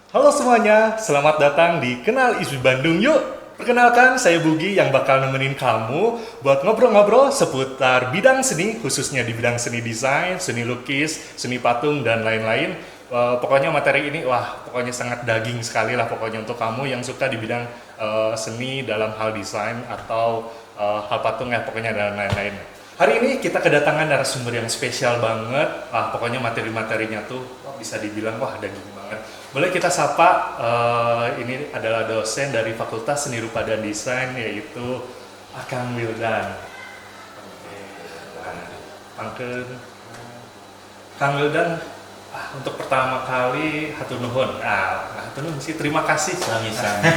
Halo semuanya, selamat datang di Kenal ISBI Bandung Yuk. Perkenalkan, saya Bugi yang bakal nemenin kamu buat ngobrol-ngobrol seputar bidang seni, khususnya di bidang seni desain, seni lukis, seni patung, dan lain-lain. Pokoknya materi ini, pokoknya sangat daging sekali lah pokoknya untuk kamu yang suka di bidang seni dalam hal desain atau hal patung ya, pokoknya dan lain-lain. Hari ini kita kedatangan narasumber yang spesial banget. Pokoknya materi-materinya tuh bisa dibilang daging banget. Boleh kita sapa, ini adalah dosen dari Fakultas Seni Rupa dan Desain, yaitu Akang Wildan. Pangkeun Kang Wildan, untuk pertama kali hatur nuhun. Hatur nuhun sih, terima kasih Sami-sami.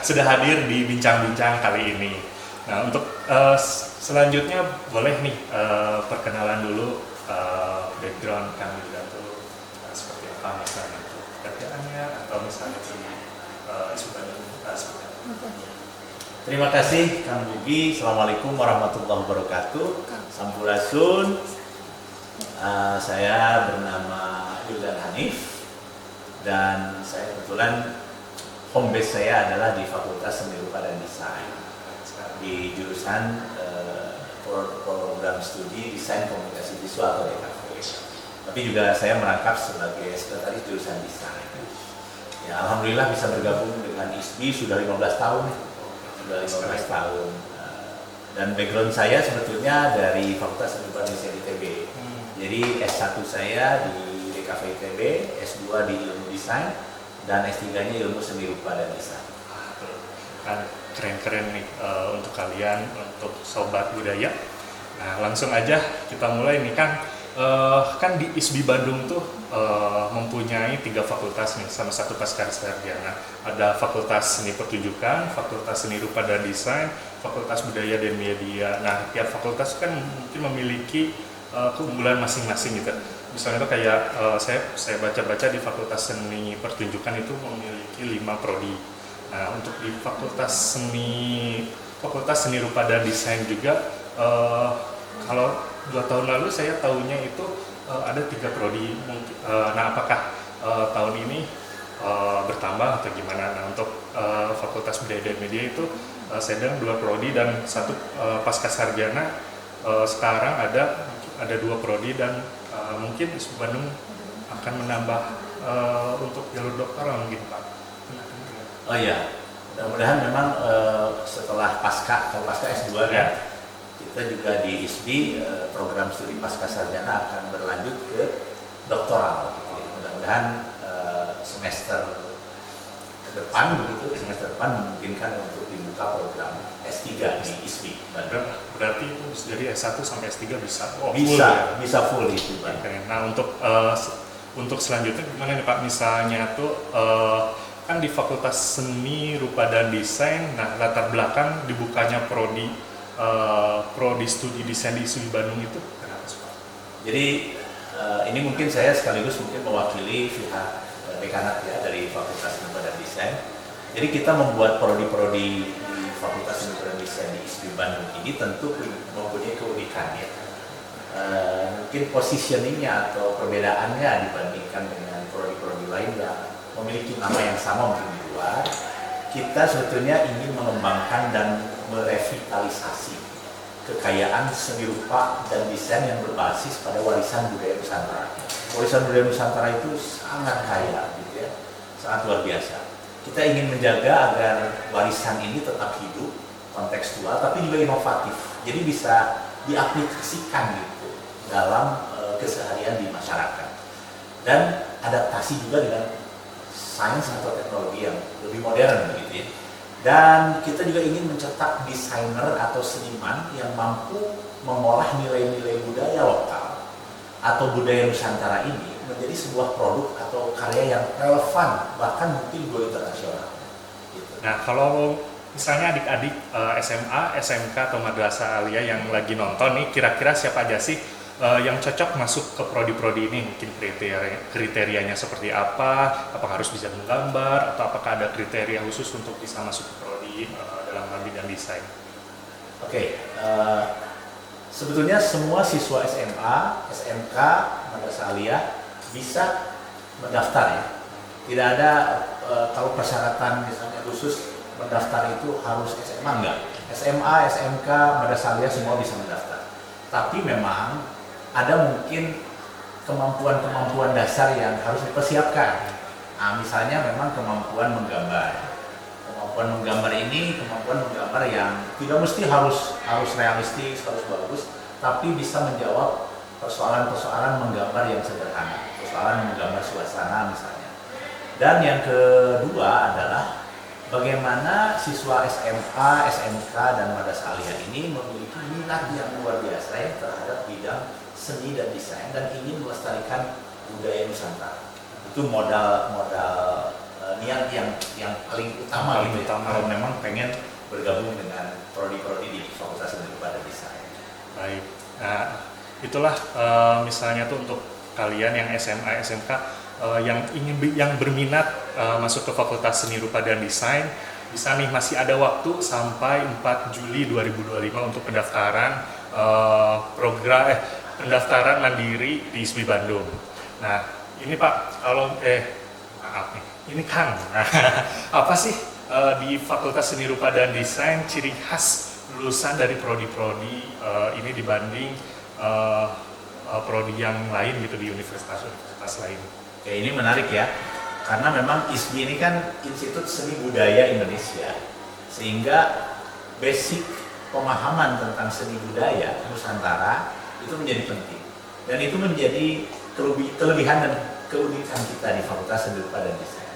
sudah hadir di bincang-bincang kali ini. Nah, untuk selanjutnya boleh nih perkenalan dulu background Kang Wildan tuh seperti apa misalnya tuh kerjaannya atau misalnya di ISBI Bandung seperti apa. Terima kasih Kang Bugi. Assalamualaikum warahmatullahi wabarakatuh. Sampurasun. Saya bernama Wildan Hanif dan saya kebetulan home base saya adalah di Fakultas Seni Rupa dan Desain di jurusan program studi Desain Komunikasi Visual atau DKV. Tapi juga saya merangkap sebagai sekretaris jurusan desain. Ya, alhamdulillah bisa bergabung dengan ISBI sudah 15 tahun. Sudah 15 tahun. Dan background saya sebetulnya dari Fakultas Seni Rupa dan Desain ITB. Jadi S1 saya di DKV ITB, S2 di Ilmu Desain, dan S3-nya Ilmu Seni Rupa dan Desain. Kan keren-keren nih untuk kalian, untuk sobat budaya. Nah, langsung aja kita mulai nih kan. Kan di ISBI Bandung tuh mempunyai 3 fakultas nih sama 1 pascasarjana. Ada Fakultas Seni Pertunjukan, Fakultas Seni Rupa dan Desain, Fakultas Budaya dan Media. Nah, tiap fakultas kan mungkin memiliki keunggulan masing-masing gitu. Misalnya itu kayak saya baca-baca di Fakultas Seni Pertunjukan itu memiliki 5 prodi. Nah, untuk di Fakultas Seni Rupa dan Desain juga kalau 2 tahun lalu saya tahunya itu ada 3 prodi. Nah, apakah tahun ini bertambah atau gimana? Nah, untuk Fakultas Budaya dan Media itu saya dengar 2 prodi dan 1 pascasarjana. Sekarang ada 2 prodi dan mungkin ISBI Bandung akan menambah untuk jalur doktoral mungkin Pak. Oh iya, mudah-mudahan memang setelah pasca S2 ya, kita juga di ISBI program studi pascasarjana akan berlanjut ke doktoral. Mudah-mudahan semester depan memungkinkan untuk dibuka program S3 di ISBI. Berarti itu dari S1 sampai S3 bisa? Bisa full itu. Nah, untuk selanjutnya gimana nih Pak? Misalnya tuh kan di Fakultas Seni Rupa dan Desain, nah latar belakang dibukanya prodi studi desain di ISBI Bandung itu kenapa sih Pak? Jadi ini mungkin saya sekaligus mewakili pihak dekanat ya dari Fakultas Seni Rupa dan Desain. Jadi kita membuat prodi-prodi di Fakultas Seni Rupa dan Desain di ISBI Bandung ini tentu mempunyai keunikan ya. Mungkin positioningnya atau perbedaannya dibandingkan dengan prodi-prodi lain yang memiliki nama yang sama mungkin di luar. Kita sebetulnya ingin mengembangkan dan merevitalisasi kekayaan seni rupa dan desain yang berbasis pada warisan budaya Nusantara. Warisan budaya Nusantara itu sangat kaya, gitu ya, sangat luar biasa. Kita ingin menjaga agar warisan ini tetap hidup, kontekstual, tapi juga inovatif. Jadi bisa diaplikasikan gitu dalam keseharian di masyarakat dan adaptasi juga dengan sains atau teknologi yang lebih modern begitu ya. Dan kita juga ingin mencetak desainer atau seniman yang mampu mengolah nilai-nilai budaya lokal atau budaya Nusantara ini menjadi sebuah produk atau karya yang relevan bahkan mungkin go internasional. Gitu. Nah, kalau misalnya adik-adik SMA, SMK atau Madrasah Aliyah yang lagi nonton nih, kira-kira siapa aja sih yang cocok masuk ke prodi-prodi ini? Mungkin kriterianya seperti apa? Apakah harus bisa menggambar atau apakah ada kriteria khusus untuk bisa masuk ke prodi dalam hal bidang desain? Oke, sebetulnya semua siswa SMA, SMK, Madrasah Aliyah bisa mendaftar ya Tidak ada kalau persyaratan misalnya khusus mendaftar itu harus SMA, enggak. SMA, SMK, Madasalia semua bisa mendaftar. Tapi memang ada mungkin kemampuan-kemampuan dasar yang harus dipersiapkan. Nah, misalnya memang kemampuan menggambar. Kemampuan menggambar ini kemampuan menggambar yang tidak mesti harus realistis, harus bagus, tapi bisa menjawab persoalan-persoalan menggambar yang sederhana, persoalan menggambar suasana misalnya. Dan yang kedua adalah bagaimana siswa SMA, SMK, dan Madasalia ini memiliki minat yang luar biasa ya terhadap bidang seni dan desain dan ingin melestarikan budaya Nusantara. Itu modal niat yang paling utama gitu ya, kalau memang pengen bergabung dengan prodi-prodi di Fakultas Seni Rupa dan Desain. Baik, nah itulah misalnya tuh untuk kalian yang SMA, SMK yang berminat masuk ke Fakultas Seni Rupa dan Desain, bisa nih masih ada waktu sampai 4 Juli 2025 untuk pendaftaran pendaftaran mandiri di ISBI Bandung. Nah, ini Pak, kalau maaf nih, ini Kang. Apa sih di Fakultas Seni Rupa dan Desain ciri khas lulusan dari prodi-prodi ini dibanding prodi yang lain gitu di universitas lain? Oke, ini menarik ya, karena memang ISBI ini kan Institut Seni Budaya Indonesia, sehingga basic pemahaman tentang seni budaya Nusantara itu menjadi penting, dan itu menjadi kelebihan dan keunikan kita di Fakultas Seni Rupa dan Desain.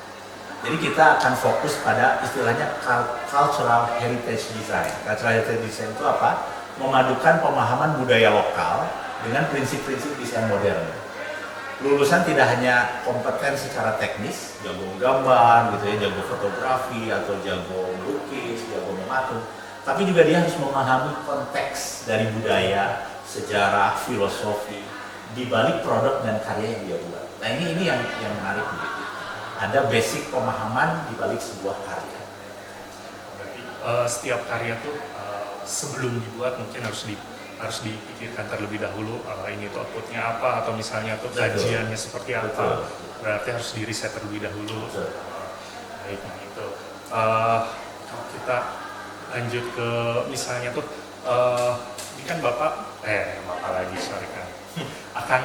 Jadi kita akan fokus pada istilahnya cultural heritage design. Cultural heritage design itu apa? Memadukan pemahaman budaya lokal dengan prinsip-prinsip desain modern. Lulusan tidak hanya kompeten secara teknis, jago menggambar gitu ya, jago fotografi atau jago melukis, jago mematung, tapi juga dia harus memahami konteks dari budaya, sejarah, filosofi di balik produk dan karya yang dia buat. Nah, ini yang menarik begitu. Ada basic pemahaman di balik sebuah karya. Berarti setiap karya tuh sebelum dibuat mungkin harus dipikirkan terlebih dahulu ini tuh outputnya apa, atau misalnya tuh kajiannya seperti apa. Betul. Berarti harus di riset terlebih dahulu. Baik, nah itu. Kalau kita lanjut ke misalnya tuh ini kan Bapak lagi sorry kan akan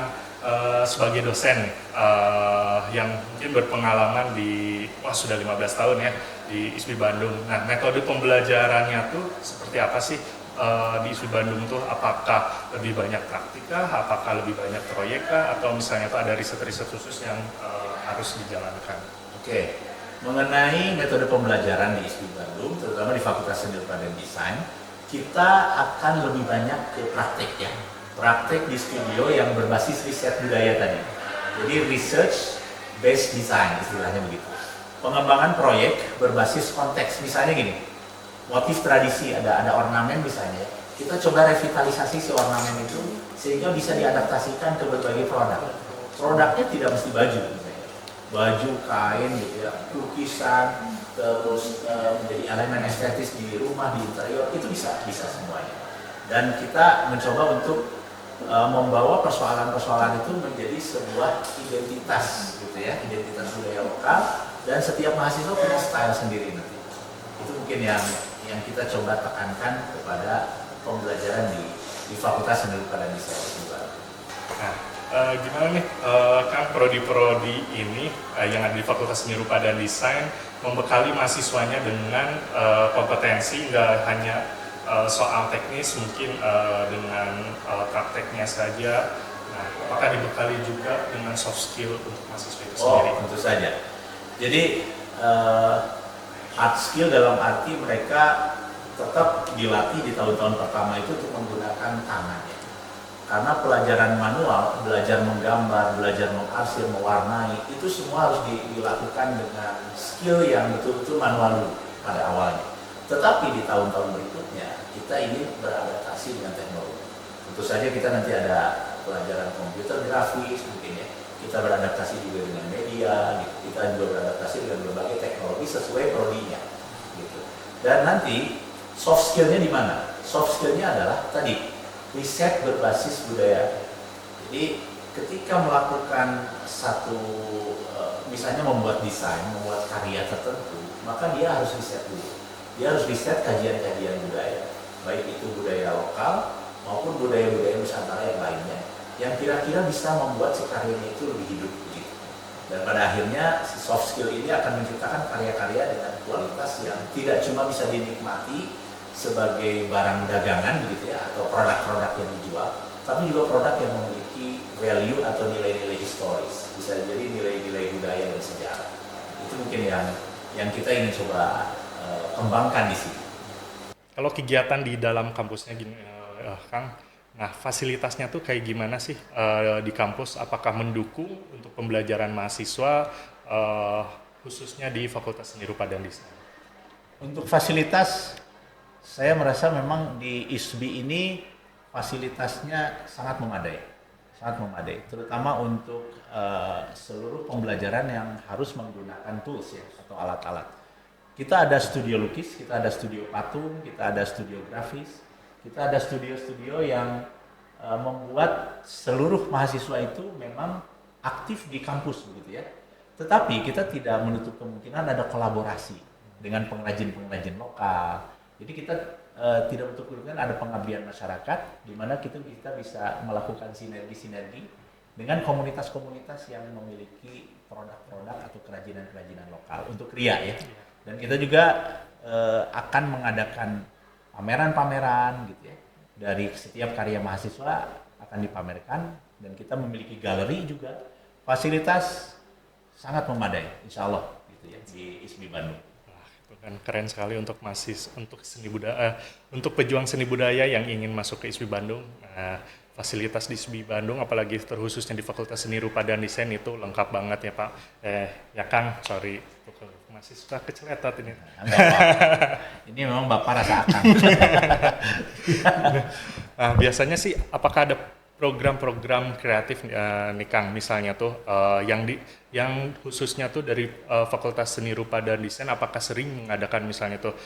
sebagai dosen yang mungkin berpengalaman sudah 15 tahun ya di ISBI Bandung. Nah, metode pembelajarannya tuh seperti apa sih di ISBI Bandung tuh? Apakah lebih banyak praktika, apakah lebih banyak proyek, atau misalnya tuh ada riset-riset khusus yang harus dijalankan? Oke, mengenai metode pembelajaran di ISBI Bandung, terutama di Fakultas Seni Rupa dan Desain, kita akan lebih banyak ke praktek ya. Praktek di studio yang berbasis riset budaya tadi. Jadi research based design istilahnya begitu. Pengembangan proyek berbasis konteks, misalnya gini, motif tradisi, ada ornamen misalnya, kita coba revitalisasi si ornamen itu sehingga bisa diadaptasikan ke berbagai produk. Produknya tidak mesti baju misalnya, baju, kain gitu ya, lukisan, terus menjadi elemen estetis di rumah, di interior, itu bisa semuanya. Dan kita mencoba untuk membawa persoalan-persoalan itu menjadi sebuah identitas gitu ya, identitas budaya lokal, dan setiap mahasiswa punya style sendiri nanti. Itu mungkin yang kita coba tekankan kepada pembelajaran di Fakultas Seni Rupa dan Desain juga. Nah, gimana nih kan prodi-prodi ini yang ada di Fakultas Seni Rupa dan Desain membekali mahasiswanya dengan kompetensi nggak hanya soal teknis, mungkin dengan prakteknya saja. Nah, apakah dibekali juga dengan soft skill untuk mahasiswa itu sendiri? Oh, tentu saja. Jadi hard skill dalam arti mereka tetap dilatih di tahun-tahun pertama itu untuk menggunakan tangan. Karena pelajaran manual, belajar menggambar, belajar mengarsir, mewarnai, itu semua harus dilakukan dengan skill yang betul-betul manual dulu pada awalnya. Tetapi di tahun-tahun berikutnya, kita ini beradaptasi dengan teknologi. Tentu saja kita nanti ada pelajaran komputer grafis mungkin ya. Kita beradaptasi juga dengan media, gitu. Kita juga beradaptasi dengan berbagai teknologi sesuai prodinya. Gitu. Dan nanti soft skillnya di mana? Soft skillnya adalah tadi riset berbasis budaya. Jadi ketika melakukan satu misalnya membuat desain, membuat karya tertentu, maka dia harus riset dulu. Dia harus riset kajian-kajian budaya, baik itu budaya lokal maupun budaya-budaya Nusantara yang lainnya, yang kira-kira bisa membuat si karyanya itu lebih hidup begitu. Dan pada akhirnya si soft skill ini akan menciptakan karya-karya dengan kualitas yang tidak cuma bisa dinikmati sebagai barang dagangan begitu ya, atau produk-produk yang dijual, tapi juga produk yang memiliki value atau nilai-nilai historis, bisa jadi nilai-nilai budaya dan sejarah. Itu mungkin yang kita ingin coba kembangkan di sini. Kalau kegiatan di dalam kampusnya gini, Kang, nah fasilitasnya tuh kayak gimana sih di kampus? Apakah mendukung untuk pembelajaran mahasiswa, khususnya di Fakultas Seni Rupa dan Desain? Untuk fasilitas, saya merasa memang di ISBI ini fasilitasnya sangat memadai, terutama untuk seluruh pembelajaran yang harus menggunakan tools ya, atau alat-alat. Kita ada studio lukis, kita ada studio patung, kita ada studio grafis, kita ada studio-studio yang membuat seluruh mahasiswa itu memang aktif di kampus begitu ya. Tetapi kita tidak menutup kemungkinan ada kolaborasi dengan pengrajin-pengrajin lokal. Jadi kita tidak menutup kemungkinan ada pengabdian masyarakat, di mana kita bisa melakukan sinergi-sinergi dengan komunitas-komunitas yang memiliki produk-produk atau kerajinan-kerajinan lokal untuk kria ya. Dan kita juga akan mengadakan pameran-pameran gitu ya. Dari setiap karya mahasiswa akan dipamerkan, dan kita memiliki galeri juga. Fasilitas sangat memadai, insya Allah gitu ya, di ISBI Bandung. Itu kan keren sekali untuk untuk seni budaya, untuk pejuang seni budaya yang ingin masuk ke ISBI Bandung. Fasilitas di ISBI Bandung, apalagi terkhususnya di Fakultas Seni Rupa dan Desain itu lengkap banget ya Pak. Ya Kang, sorry, masih suka keceletot ini. Ini memang Bapak rasa akang. Nah, biasanya sih apakah ada program-program kreatif nih Kang, misalnya tuh yang khususnya tuh dari Fakultas Seni Rupa dan Desain, apakah sering mengadakan misalnya tuh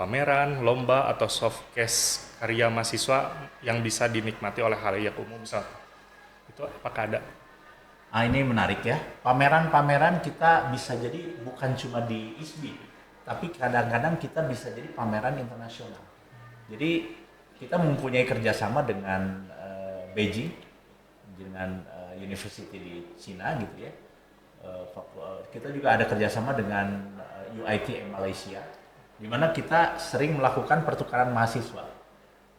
pameran, lomba atau showcase karya mahasiswa yang bisa dinikmati oleh khalayak umum misalnya? Itu apakah ada? Ini menarik ya. Pameran-pameran kita bisa jadi bukan cuma di ISBI, tapi kadang-kadang kita bisa jadi pameran internasional. Jadi kita mempunyai kerjasama dengan Beijing, dengan university di Cina gitu ya. Kita juga ada kerjasama dengan UITM Malaysia, di mana kita sering melakukan pertukaran mahasiswa.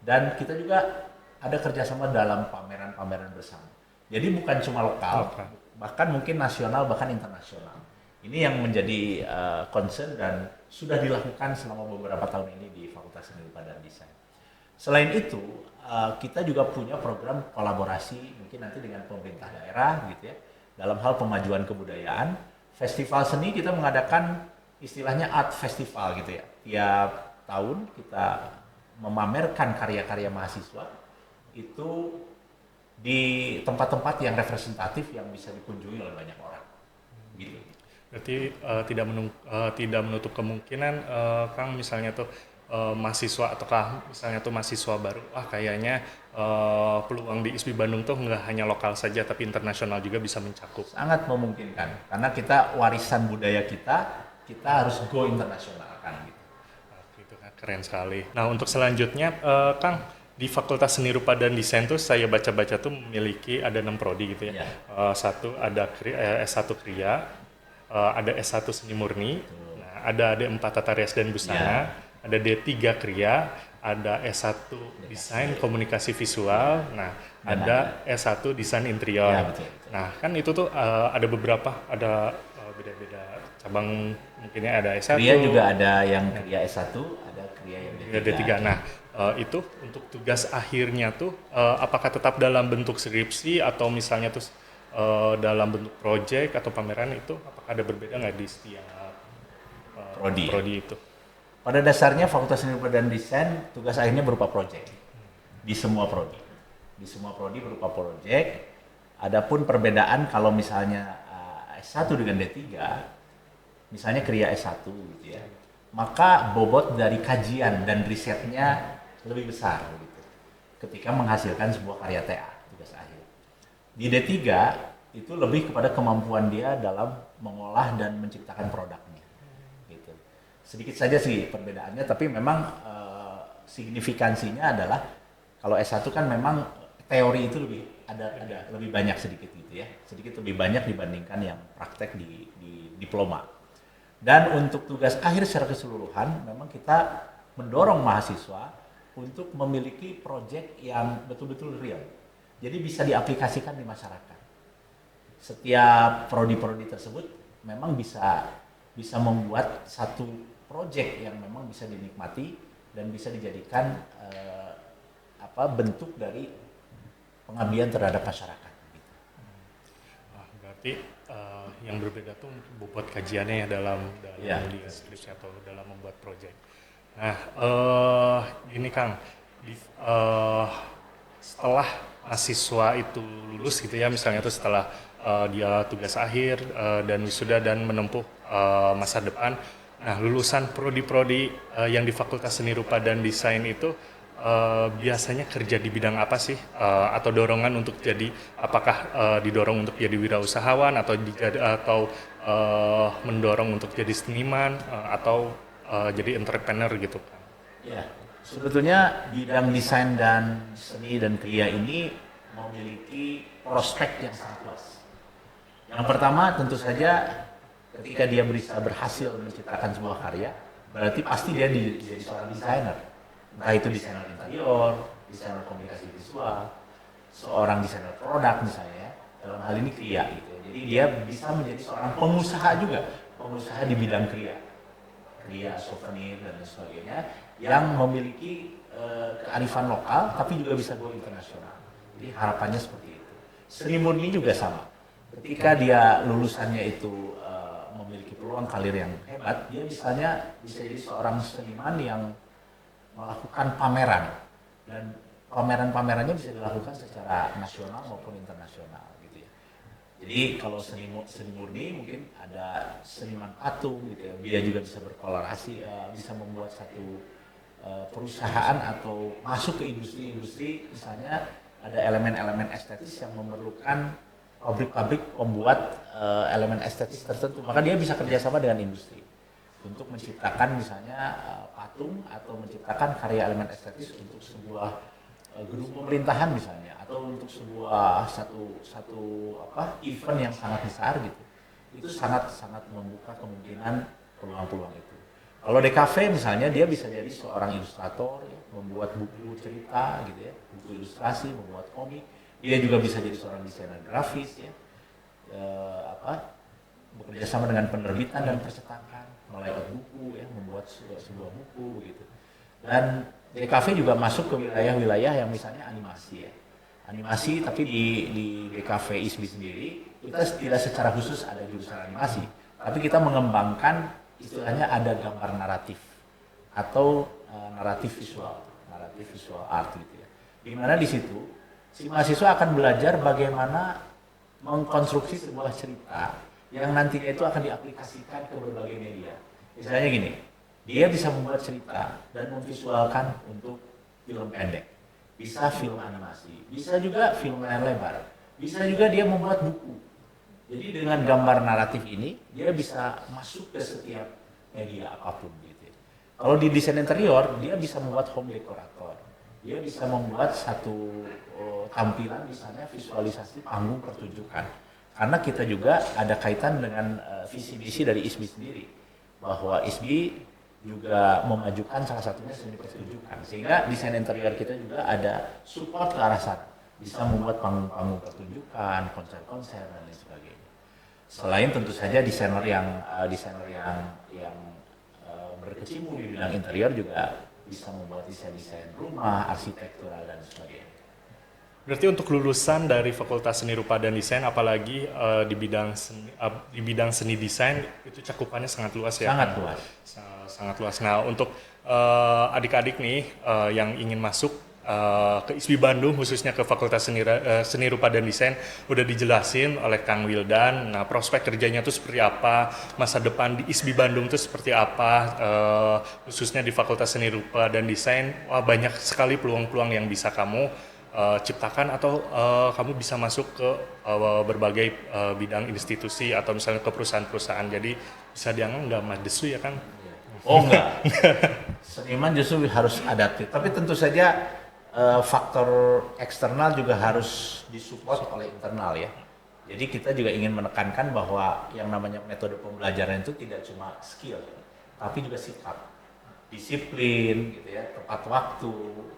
Dan kita juga ada kerjasama dalam pameran-pameran bersama. Jadi bukan cuma lokal, bahkan mungkin nasional, bahkan internasional. Ini yang menjadi concern dan sudah dilakukan selama beberapa tahun ini di Fakultas Seni Rupa dan Desain. Selain itu, kita juga punya program kolaborasi mungkin nanti dengan pemerintah daerah gitu ya, dalam hal pemajuan kebudayaan. Festival seni kita mengadakan istilahnya art festival gitu ya. Tiap tahun kita memamerkan karya-karya mahasiswa itu di tempat-tempat yang representatif yang bisa dikunjungi oleh banyak orang. Gitu. Berarti tidak menutup kemungkinan Kang, misalnya tuh mahasiswa ataukah misalnya tuh mahasiswa baru, kayaknya peluang di ISBI Bandung tuh nggak hanya lokal saja tapi internasional juga bisa mencakup. Sangat memungkinkan karena kita warisan budaya kita harus go internasional kan gitu. Itu kan keren sekali. Nah, untuk selanjutnya Kang, di Fakultas Seni Rupa dan Desain tuh saya baca-baca tuh memiliki ada 6 prodi gitu ya. Satu ada S1 Kriya, ada S1 Seni Murni, nah, ada D4 Tata Rias dan Busana, ada D3 Kriya, ada S1 Desain Komunikasi Visual, nah ada S1 Desain Interior. Betul. Nah, kan itu tuh ada beberapa, ada beda-beda cabang, mungkinnya ada S1. Kriya juga ada yang Kriya S1, ada Kriya yang D3. Nah, itu untuk tugas akhirnya tuh apakah tetap dalam bentuk skripsi atau misalnya tuh dalam bentuk project atau pameran, itu apakah ada berbeda nggak di setiap prodi itu? Pada dasarnya Fakultas Seni Rupa dan Desain tugas akhirnya berupa project di semua prodi. Di semua prodi berupa project. Adapun perbedaan kalau misalnya S1 dengan D3, misalnya Kriya S1 gitu ya, maka bobot dari kajian dan risetnya lebih besar gitu, ketika menghasilkan sebuah karya TA tugas akhir. Di D3 itu lebih kepada kemampuan dia dalam mengolah dan menciptakan produknya. Gitu. Sedikit saja sih perbedaannya, tapi memang signifikansinya adalah kalau S1 kan memang teori itu ada lebih banyak sedikit gitu ya, sedikit lebih banyak dibandingkan yang praktek di diploma. Dan untuk tugas akhir secara keseluruhan, memang kita mendorong mahasiswa untuk memiliki proyek yang betul-betul real. Jadi bisa diaplikasikan di masyarakat. Setiap prodi-prodi tersebut memang bisa membuat satu proyek yang memang bisa dinikmati dan bisa dijadikan bentuk dari pengabdian terhadap masyarakat. Berarti yang berbeda tuh bobot kajiannya ya dalam di skripsi atau dalam membuat proyek. Nah, ini Kang, setelah mahasiswa itu lulus gitu ya, misalnya itu setelah dia tugas akhir dan wisuda dan menempuh masa depan. Nah, lulusan prodi-prodi yang di Fakultas Seni Rupa dan Desain itu biasanya kerja di bidang apa sih? Atau dorongan untuk jadi, apakah didorong untuk jadi wirausahawan atau mendorong untuk jadi seniman atau jadi entrepreneur gitu kan? Ya, sebetulnya bidang desain dan seni dan kriya ini memiliki prospek yang sangat luas. Yang pertama tentu saja ketika dia bisa berhasil menciptakan sebuah karya, berarti pasti dia jadi seorang desainer. Entah itu desainer interior, desainer komunikasi visual, seorang desainer produk misalnya, dalam hal ini kriya gitu. Jadi dia bisa menjadi seorang pengusaha juga, pengusaha di bidang kriya, souvenir dan sebagainya, yang memiliki kearifan lokal tapi juga bisa go internasional. Jadi harapannya seperti itu. Seni murni juga sama. Ketika dia lulusannya itu memiliki peluang karir yang hebat, dia misalnya bisa jadi seorang seniman yang melakukan pameran, dan pameran-pamerannya bisa dilakukan secara nasional maupun internasional gitu ya. Jadi kalau seni murni mungkin ada seniman patung gitu ya, dia juga bisa berkolaborasi, bisa membuat satu perusahaan atau masuk ke industri-industri, misalnya ada elemen-elemen estetis yang memerlukan pabrik-pabrik membuat elemen estetis tertentu, maka dia bisa kerjasama dengan industri untuk menciptakan misalnya patung atau menciptakan karya elemen estetis untuk sebuah gedung pemerintahan misalnya, atau untuk sebuah satu event yang sangat besar gitu. Itu sangat membuka kemungkinan peluang-peluang itu. Kalau DKV misalnya, dia bisa jadi seorang ilustrator ya, membuat buku cerita gitu ya, buku ilustrasi, membuat komik. Dia juga bisa jadi seorang desainer grafis ya, bekerja sama dengan penerbitan dan percetakan, melayout buku ya, membuat sebuah buku gitu. Dan DKV juga masuk ke wilayah-wilayah yang misalnya animasi ya, animasi, tapi di DKV ISBI sendiri kita tidak secara khusus ada jurusan animasi, tapi kita mengembangkan istilahnya ada gambar naratif atau naratif visual art gitu ya. Di mana di situ si mahasiswa akan belajar bagaimana mengkonstruksi sebuah cerita yang nantinya itu akan diaplikasikan ke berbagai media. Misalnya gini, dia bisa membuat cerita dan memvisualkan untuk film pendek, bisa film animasi, bisa juga film layar lebar, bisa juga dia membuat buku. Jadi dengan gambar naratif ini, dia bisa masuk ke setiap media apapun gitu. Kalau di desain interior, dia bisa membuat home decorator, dia bisa membuat satu tampilan misalnya visualisasi panggung pertunjukan. Karena kita juga ada kaitan dengan visi misi dari ISBI sendiri, bahwa ISBI juga memajukan salah satunya seni pertunjukan, sehingga desain interior kita juga ada support ke arah sana, bisa membuat panggung-panggung pertunjukan, konser-konser dan lain sebagainya. Selain tentu saja desainer yang berkecimpung di bidang interior juga bisa membuat desain-desain rumah, arsitektural dan sebagainya. Berarti untuk lulusan dari Fakultas Seni Rupa dan Desain, apalagi di bidang seni desain, itu cakupannya sangat luas ya? Sangat luas. Sangat luas. Nah, untuk adik-adik nih yang ingin masuk ke ISBI Bandung, khususnya ke Fakultas Seni Rupa dan Desain, udah dijelasin oleh Kang Wildan. Nah, prospek kerjanya itu seperti apa, masa depan di ISBI Bandung itu seperti apa, khususnya di Fakultas Seni Rupa dan Desain. Wah, banyak sekali peluang-peluang yang bisa kamu ciptakan atau kamu bisa masuk ke berbagai bidang institusi atau misalnya ke perusahaan-perusahaan. Jadi bisa dianggap nggak madesu ya Kang? Oh enggak, seniman justru harus adaptif. Tapi tentu saja faktor eksternal juga harus disupport oleh internal ya. Jadi kita juga ingin menekankan bahwa yang namanya metode pembelajaran itu tidak cuma skill, tapi juga sikap, disiplin, gitu ya, tepat waktu,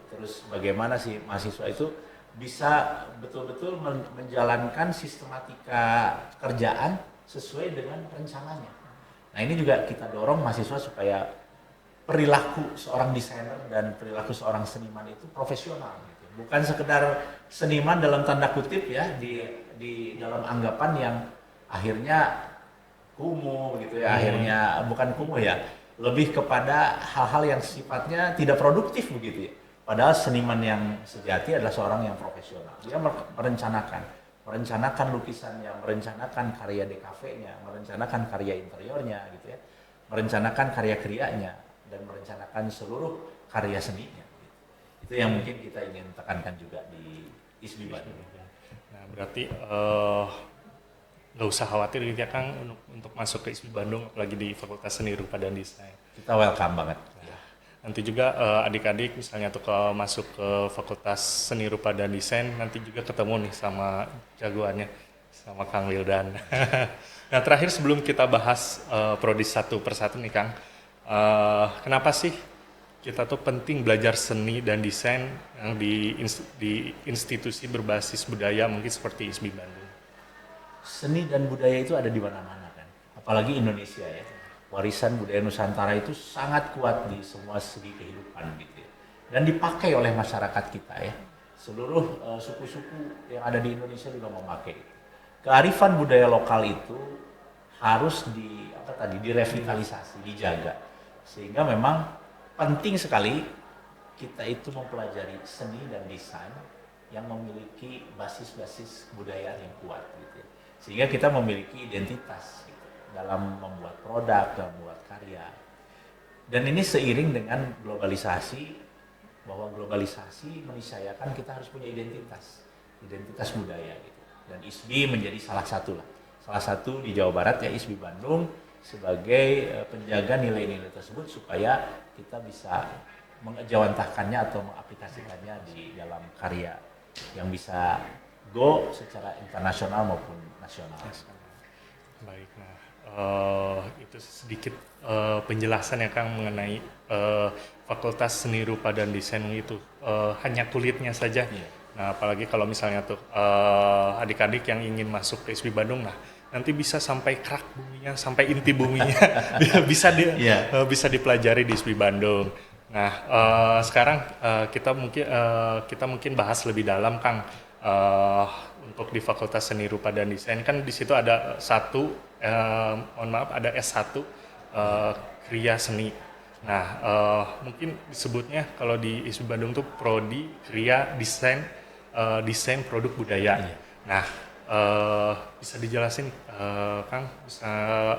terus bagaimana sih mahasiswa itu bisa betul-betul menjalankan sistematika kerjaan sesuai dengan rencananya. Nah ini juga kita dorong mahasiswa supaya perilaku seorang desainer dan perilaku seorang seniman itu profesional gitu. Bukan sekedar seniman dalam tanda kutip ya di dalam anggapan yang akhirnya kumuh gitu ya, akhirnya bukan kumuh ya, lebih kepada hal-hal yang sifatnya tidak produktif begitu ya. Padahal seniman yang sejati adalah seorang yang profesional. Dia merencanakan lukisannya, merencanakan karya DKV-nya, merencanakan karya interiornya gitu ya, merencanakan karya krianya, dan merencanakan seluruh karya seninya. Gitu. Itu yang mungkin kita ingin tekankan juga di ISBI Bandung. Nah berarti nggak usah khawatir gitu ya Kang untuk masuk ke ISBI Bandung, apalagi di Fakultas Seni Rupa dan Desain. Kita welcome banget. Nanti juga adik-adik misalnya tuh kalau masuk ke Fakultas Seni Rupa dan Desain nanti juga ketemu nih sama jagoannya, sama Kang Wildan. Nah terakhir sebelum kita bahas prodi satu persatu nih Kang, kenapa sih kita tuh penting belajar seni dan desain yang di institusi berbasis budaya mungkin seperti ISBI Bandung? Seni dan budaya itu ada di mana-mana kan, apalagi Indonesia ya. Warisan budaya Nusantara itu sangat kuat di semua segi kehidupan gitu ya. Dan dipakai oleh masyarakat kita ya. Seluruh suku-suku yang ada di Indonesia juga memakai. Kearifan budaya lokal itu harus direvitalisasi, dijaga. Sehingga memang penting sekali kita itu mempelajari seni dan desain yang memiliki basis-basis budaya yang kuat gitu ya. Sehingga kita memiliki identitas dalam membuat produk, dalam membuat karya. Dan ini seiring dengan globalisasi, bahwa globalisasi meniscayakan kita harus punya identitas budaya gitu. Dan ISBI menjadi salah satu di Jawa Barat ya, ISBI Bandung sebagai penjaga nilai-nilai tersebut supaya kita bisa mengejawantahkannya atau mengaplikasikannya di dalam karya yang bisa go secara internasional maupun nasional. Baik, nah itu sedikit penjelasan ya Kang mengenai Fakultas Seni Rupa dan Desain itu hanya kulitnya saja. Yeah. Nah apalagi kalau misalnya tuh adik-adik yang ingin masuk ke ISBI Bandung, nah nanti bisa sampai kerak buminya, sampai inti buminya bisa dipelajari di ISBI Bandung. Nah sekarang kita mungkin bahas lebih dalam Kang. Untuk di Fakultas Seni Rupa dan Desain kan di situ ada ada S1 Kriya Seni. Nah, mungkin disebutnya kalau di ISBI Bandung tuh Prodi Kriya Desain Produk Budaya. Iya. Nah, bisa dijelasin Kang,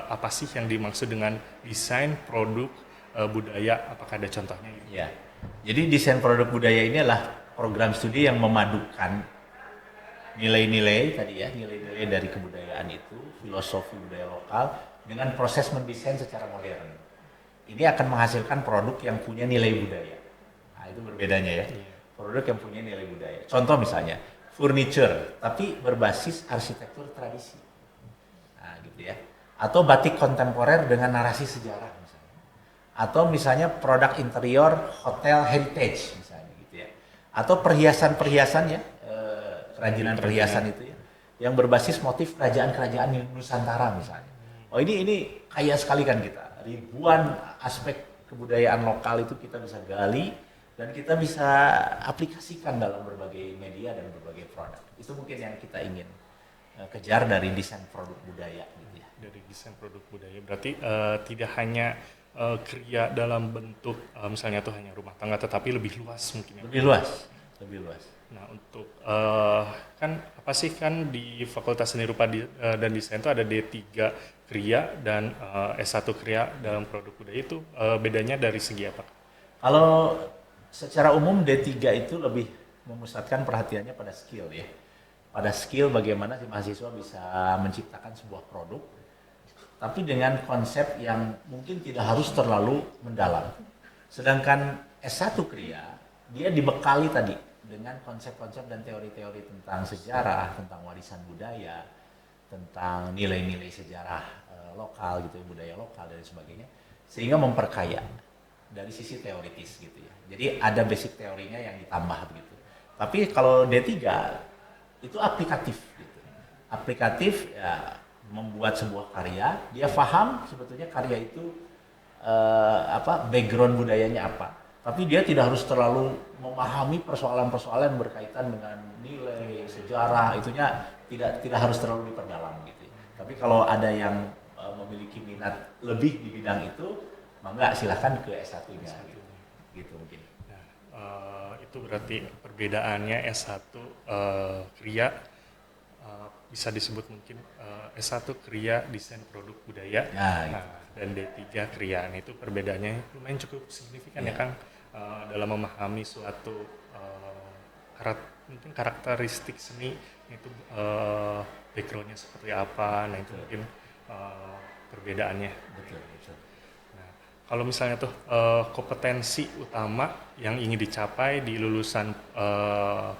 apa sih yang dimaksud dengan desain produk budaya? Apakah ada contohnya gitu? Ya. Jadi desain produk budaya ini adalah program studi yang memadukan nilai-nilai dari kebudayaan itu, filosofi budaya lokal dengan proses mendesain secara modern. Ini akan menghasilkan produk yang punya nilai budaya. Nah, itu berbedanya ya. Produk yang punya nilai budaya. Contoh misalnya furniture tapi berbasis arsitektur tradisi. Nah, gitu ya. Atau batik kontemporer dengan narasi sejarah misalnya. Atau misalnya produk interior hotel heritage misalnya gitu ya. Atau perhiasan-perhiasan ya. Kerajinan perhiasan itu ya, yang berbasis motif kerajaan-kerajaan Nusantara misalnya. Oh ini kaya sekali kan kita, ribuan aspek kebudayaan lokal itu kita bisa gali dan kita bisa aplikasikan dalam berbagai media dan berbagai produk. Itu mungkin yang kita ingin kejar dari desain produk budaya gitu ya. Dari desain produk budaya berarti tidak hanya kriya dalam bentuk misalnya tuh hanya rumah tangga, tetapi lebih luas mungkin ya. Lebih luas. Nah untuk kan apa sih kan di Fakultas Seni Rupa dan Desain itu ada D3 Kriya dan S1 Kriya dalam produk budaya, itu bedanya dari segi apa? Kalau secara umum D3 itu lebih memusatkan perhatiannya pada skill ya. Pada skill bagaimana si mahasiswa bisa menciptakan sebuah produk, tapi dengan konsep yang mungkin tidak harus terlalu mendalam. Sedangkan S1 Kria, dia dibekali tadi dengan konsep-konsep dan teori-teori tentang sejarah, tentang warisan budaya, tentang nilai-nilai sejarah lokal gitu, budaya lokal dan sebagainya, sehingga memperkaya dari sisi teoritis gitu ya. Jadi ada basic teorinya yang ditambah begitu. Tapi kalau D3 itu aplikatif gitu. Aplikatif ya, membuat sebuah karya, dia paham sebetulnya karya itu background budayanya apa. Tapi dia tidak harus terlalu memahami persoalan-persoalan yang berkaitan dengan nilai sejarah, itunya tidak harus terlalu diperdalam gitu. Tapi kalau ada yang memiliki minat lebih di bidang itu, maka silahkan ke S1-nya gitu. Gitu mungkin. Nah, itu berarti perbedaannya S1 Kria bisa disebut mungkin S1 Kria Desain Produk Budaya, dan D3 Kria. Nah, itu perbedaannya lumayan cukup signifikan ya Kang, dalam memahami suatu mungkin karakteristik seni itu backgroundnya seperti apa. Nah itu mungkin perbedaannya. Betul. Nah, kalau misalnya tuh kompetensi utama yang ingin dicapai di lulusan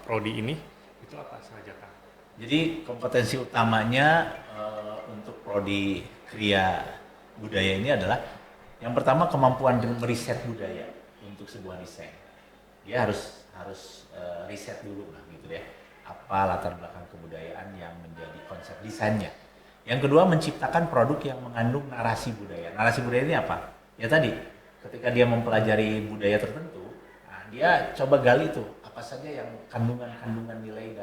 prodi ini itu apa saja Kang? Jadi kompetensi utamanya untuk prodi Kria Budaya ini adalah yang pertama kemampuan meriset budaya untuk sebuah desain. Dia harus riset dulu lah gitu ya. Apa latar belakang kebudayaan yang menjadi konsep desainnya. Yang kedua menciptakan produk yang mengandung narasi budaya. Narasi budaya ini apa? Ya tadi ketika dia mempelajari budaya tertentu, dia coba gali tuh apa saja yang kandungan nilai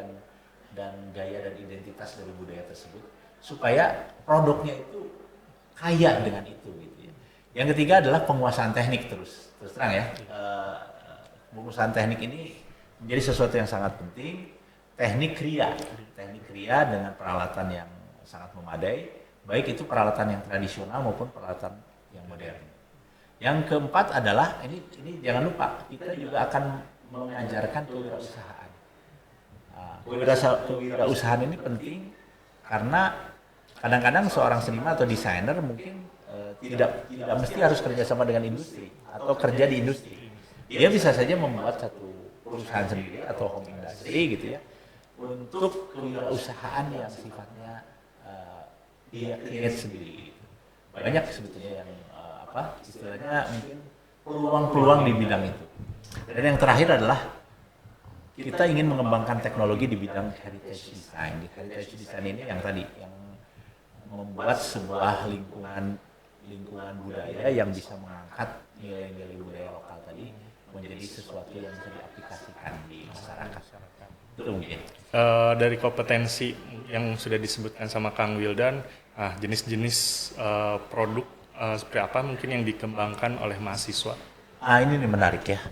dan gaya dan identitas dari budaya tersebut supaya produknya itu kaya dengan itu gitu ya. Yang ketiga adalah penguasaan teknik terus terang ya. Penguasaan teknik ini menjadi sesuatu yang sangat penting. Teknik kria dengan peralatan yang sangat memadai, baik itu peralatan yang tradisional maupun peralatan yang modern. Yang keempat adalah ini jangan lupa kita juga akan mengajarkan kewirausahaan. Kewirausahaan ini penting karena kadang-kadang seorang seniman atau desainer mungkin tidak mesti harus kerjasama dengan industri atau kerja di industri. Dia bisa saja membuat satu perusahaan sendiri atau home industry gitu ya untuk kewirausahaan yang sifatnya dia create sendiri. Banyak sebetulnya yang istilahnya mungkin peluang-peluang di bidang itu. Dan yang terakhir adalah kita ingin mengembangkan teknologi di bidang heritage design. Di heritage design ini yang tadi yang membuat sebuah lingkungan budaya yang bisa mengangkat nilai-nilai budaya lokal tadi menjadi sesuatu yang bisa diaplikasikan di masyarakat. Itu mungkin. Dari kompetensi yang sudah disebutkan sama Kang Wildan, jenis-jenis produk seperti apa mungkin yang dikembangkan oleh mahasiswa? Ini nih menarik ya.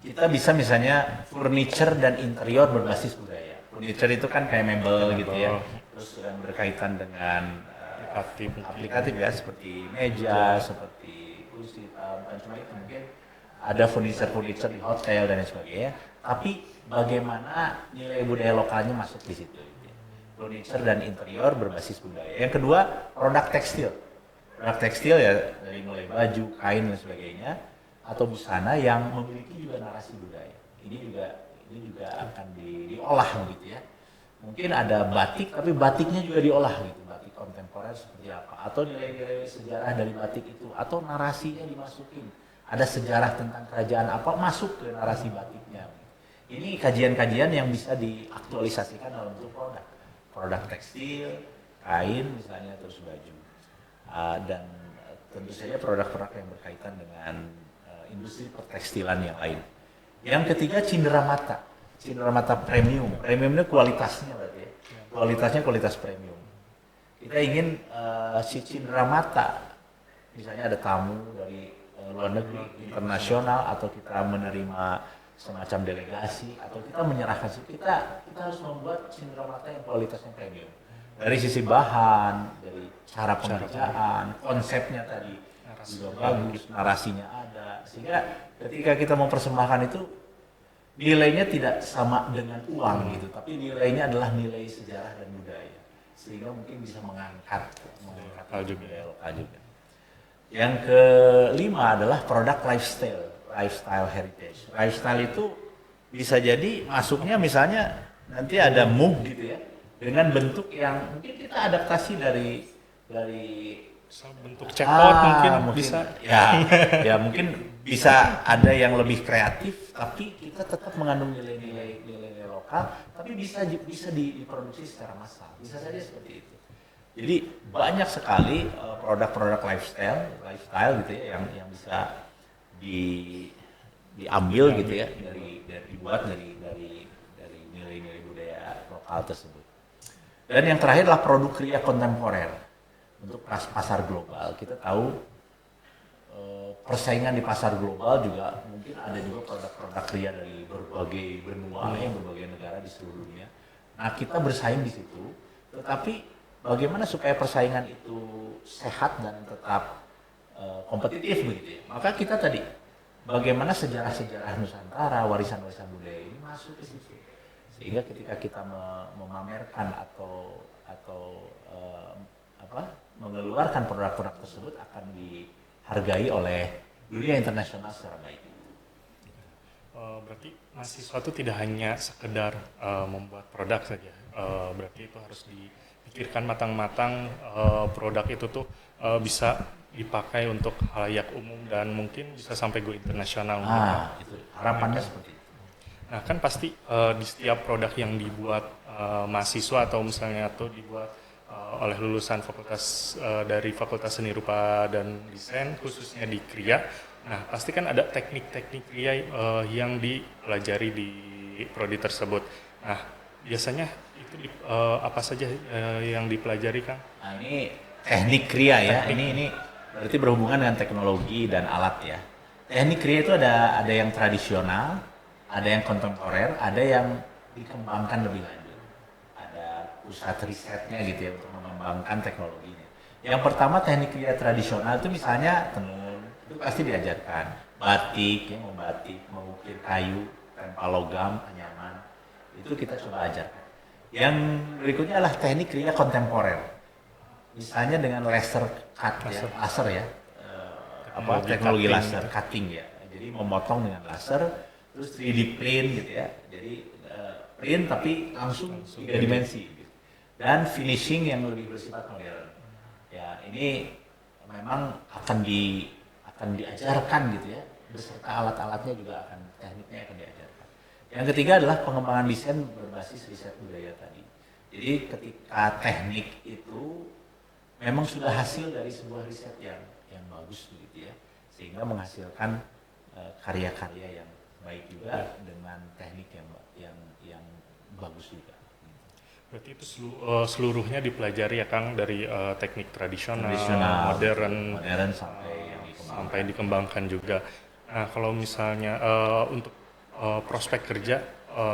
Kita bisa misalnya furniture dan interior berbasis budaya. Furniture itu kan kayak mebel gitu ya. Terus yang berkaitan dengan aplikatif ya, seperti meja, seperti kursi, bukan cuma itu, mungkin ada furniture di hotel dan sebagainya. Tapi bagaimana nilai budaya lokalnya masuk di situ? Furniture dan interior berbasis budaya. Yang kedua, produk tekstil. Produk tekstil ya dari mulai baju, kain dan sebagainya, atau busana yang memiliki juga narasi budaya. Ini juga akan diolah gitu ya. Mungkin ada batik, tapi batiknya juga diolah gitu. Batik kontemporer seperti apa? Atau nilai-nilai sejarah dari batik itu, atau narasinya dimasukin. Ada sejarah tentang kerajaan apa masuk ke narasi batiknya. Ini kajian-kajian yang bisa diaktualisasikan dalam bentuk produk tekstil, kain misalnya, terus baju. Dan tentu saja produk-produk yang berkaitan dengan industri pertekstilan yang lain. Yang ketiga cindera mata premium. Premiumnya kualitasnya berarti ya. Kualitasnya kualitas premium. Kita ingin si cindera mata, misalnya ada tamu dari luar negeri, internasional, atau kita menerima semacam delegasi, atau kita menyerahkan, kita harus membuat cindera mata yang kualitasnya premium. Dari sisi bahan, dari cara pengerjaan, konsepnya tadi juga bagus, narasinya ada, sehingga ketika kita mempersembahkan itu nilainya tidak sama dengan uang gitu, tapi nilainya adalah nilai sejarah dan budaya, sehingga mungkin bisa mengangkat lokal juga. budaya lokal juga. Yang kelima adalah produk lifestyle heritage. Lifestyle itu bisa jadi masuknya misalnya nanti ada mug gitu ya, dengan bentuk yang mungkin kita adaptasi dari Bentuk chatbot mungkin bisa. Ya mungkin bisa ada yang lebih kreatif, tapi kita tetap mengandung nilai-nilai lokal, tapi bisa diproduksi secara massal. Bisa saja seperti itu. Jadi banyak sekali produk-produk lifestyle gitu ya yang bisa diambil gitu ya dibuat dari nilai-nilai budaya lokal tersebut. Dan yang terakhir adalah produk kriya kontemporer. Untuk pasar global, kita tahu persaingan di pasar global juga mungkin ada juga produk-produk kriya dari berbagai benua, berbagai negara di seluruh dunia. Nah, kita bersaing di situ, tetapi bagaimana supaya persaingan itu sehat dan tetap kompetitif begitu ya? Maka kita tadi bagaimana sejarah-sejarah Nusantara, warisan-warisan budaya ini masuk ke situ, sehingga ketika kita memamerkan atau mengeluarkan produk-produk tersebut akan dihargai oleh dunia internasional secara baik. Berarti mahasiswa itu tidak hanya sekedar membuat produk saja. Berarti itu harus dipikirkan matang-matang, produk itu tuh bisa dipakai untuk halayak umum dan mungkin bisa sampai go internasional. Itu harapannya seperti itu. Nah, kan pasti di setiap produk yang dibuat mahasiswa atau misalnya tuh dibuat oleh lulusan dari Fakultas Seni Rupa dan Desain, khususnya di Kriya. Nah, pasti kan ada teknik-teknik Kriya yang dipelajari di prodi tersebut. Nah, biasanya itu apa saja yang dipelajari, Kang? Nah, ini teknik Kriya ya. Ini berarti berhubungan dengan teknologi dan alat ya. Teknik Kriya itu ada yang tradisional, ada yang kontemporer, ada yang dikembangkan lebih lanjut. Pusat risetnya gitu ya untuk mengembangkan teknologinya. Yang pertama teknik kriya tradisional itu misalnya tenun, itu pasti diajarkan. Batik, membatik, mengukir kayu, tanpa logam, anyaman, itu kita coba ajarkan. Yang berikutnya adalah teknik kriya kontemporer. Misalnya dengan laser cut ya, laser ya, teknologi laser cutting ya. Jadi memotong dengan laser, terus 3D print gitu ya. Jadi print tapi langsung 3 dimensi. Dan finishing yang lebih bersifat modern. Ya, ini memang akan diajarkan gitu ya, beserta alat-alatnya juga tekniknya akan diajarkan. Yang ketiga adalah pengembangan desain berbasis riset budaya tadi. Jadi ketika teknik itu memang sudah hasil dari sebuah riset yang bagus begitu ya, sehingga menghasilkan karya-karya yang baik juga dengan teknik yang bagus juga. Berarti itu seluruhnya dipelajari ya, Kang, dari teknik tradisional modern sampai dikembangkan juga. Nah, kalau misalnya untuk prospek kerja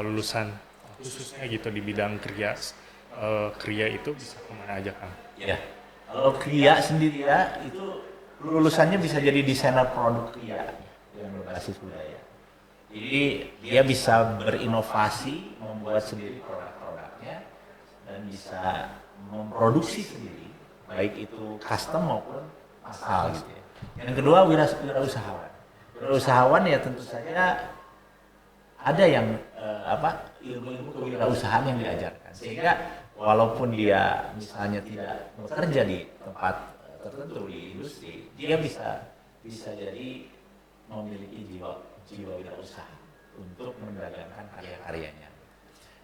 lulusan khususnya gitu di bidang kriya itu bisa kemana aja, Kang? Ya, kalau kriya sendiri ya itu lulusannya bisa jadi desainer produk kriya yang berbasis budaya. Jadi dia bisa berinovasi, membuat sendiri produk-produknya dan bisa memproduksi sendiri, baik itu custom maupun massal gitu ya. Yang kedua wirausahawan. Wirausahawan ya tentu saja ada yang ilmu-ilmu kewirausahaan yang diajarkan, sehingga walaupun dia misalnya tidak bekerja di tempat tertentu di industri, dia bisa jadi memiliki jiwa wirausaha untuk mendagangkan karya-karyanya.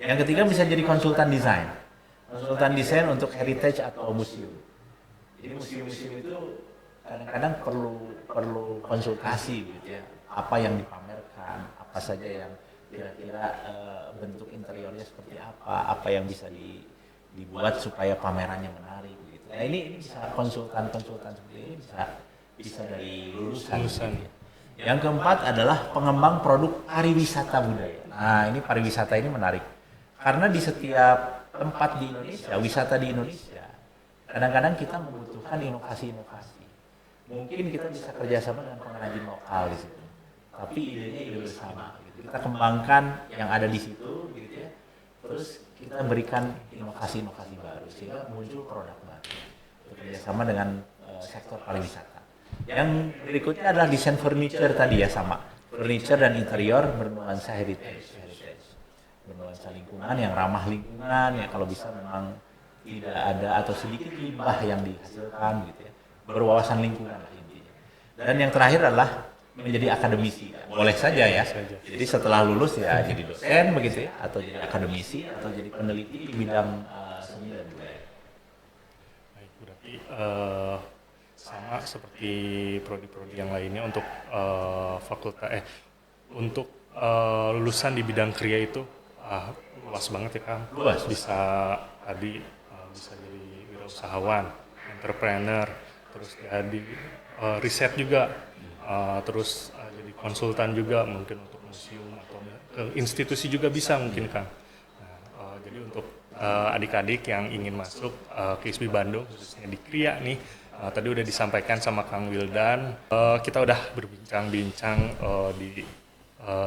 Yang ketiga bisa jadi konsultan desain untuk heritage atau museum. Jadi museum-museum itu kadang-kadang perlu konsultasi gitu ya, apa yang dipamerkan, apa saja yang kira-kira bentuk interiornya seperti apa yang bisa dibuat supaya pamerannya menarik gitu. Nah ini bisa konsultan seperti ini bisa dari lulusan. Gitu ya. Yang keempat adalah pengembang produk pariwisata budaya. Nah ini pariwisata ini menarik karena di setiap tempat di Indonesia, wisata di Indonesia, kadang-kadang kita membutuhkan inovasi-inovasi. Mungkin kita bisa kerjasama dengan pengrajin lokal di situ. tapi idenya ide bersama. Gitu. Kita kembangkan yang ada di situ, gitu ya. Terus kita berikan inovasi-inovasi baru sehingga muncul produk baru. Bekerjasama dengan sektor pariwisata. Yang berikutnya adalah desain furniture tadi ya, sama. Furniture dan interior bernuansa heritage. Bernuansa lingkungan yang ramah lingkungan, ya kalau bisa memang tidak ada atau sedikit limbah yang dihasilkan gitu ya. Berwawasan lingkungan lah intinya. Dan yang terakhir adalah menjadi akademisi. Boleh saja ya. Jadi setelah lulus ya jadi dosen begitu ya, atau jadi akademisi atau jadi peneliti di bidang seni dan budaya. Baik, berarti sama seperti prodi-prodi yang lainnya untuk untuk lulusan di bidang kriya itu luas banget ya Kang. Luas. Bisa tadi bisa jadi wirausahawan, entrepreneur, terus jadi riset juga, terus jadi konsultan juga mungkin untuk museum atau ke institusi juga bisa mungkin Kang. Nah, jadi untuk adik-adik yang ingin masuk ke ISBI Bandung khususnya di Kriya nih, tadi udah disampaikan sama Kang Wildan, kita udah berbincang-bincang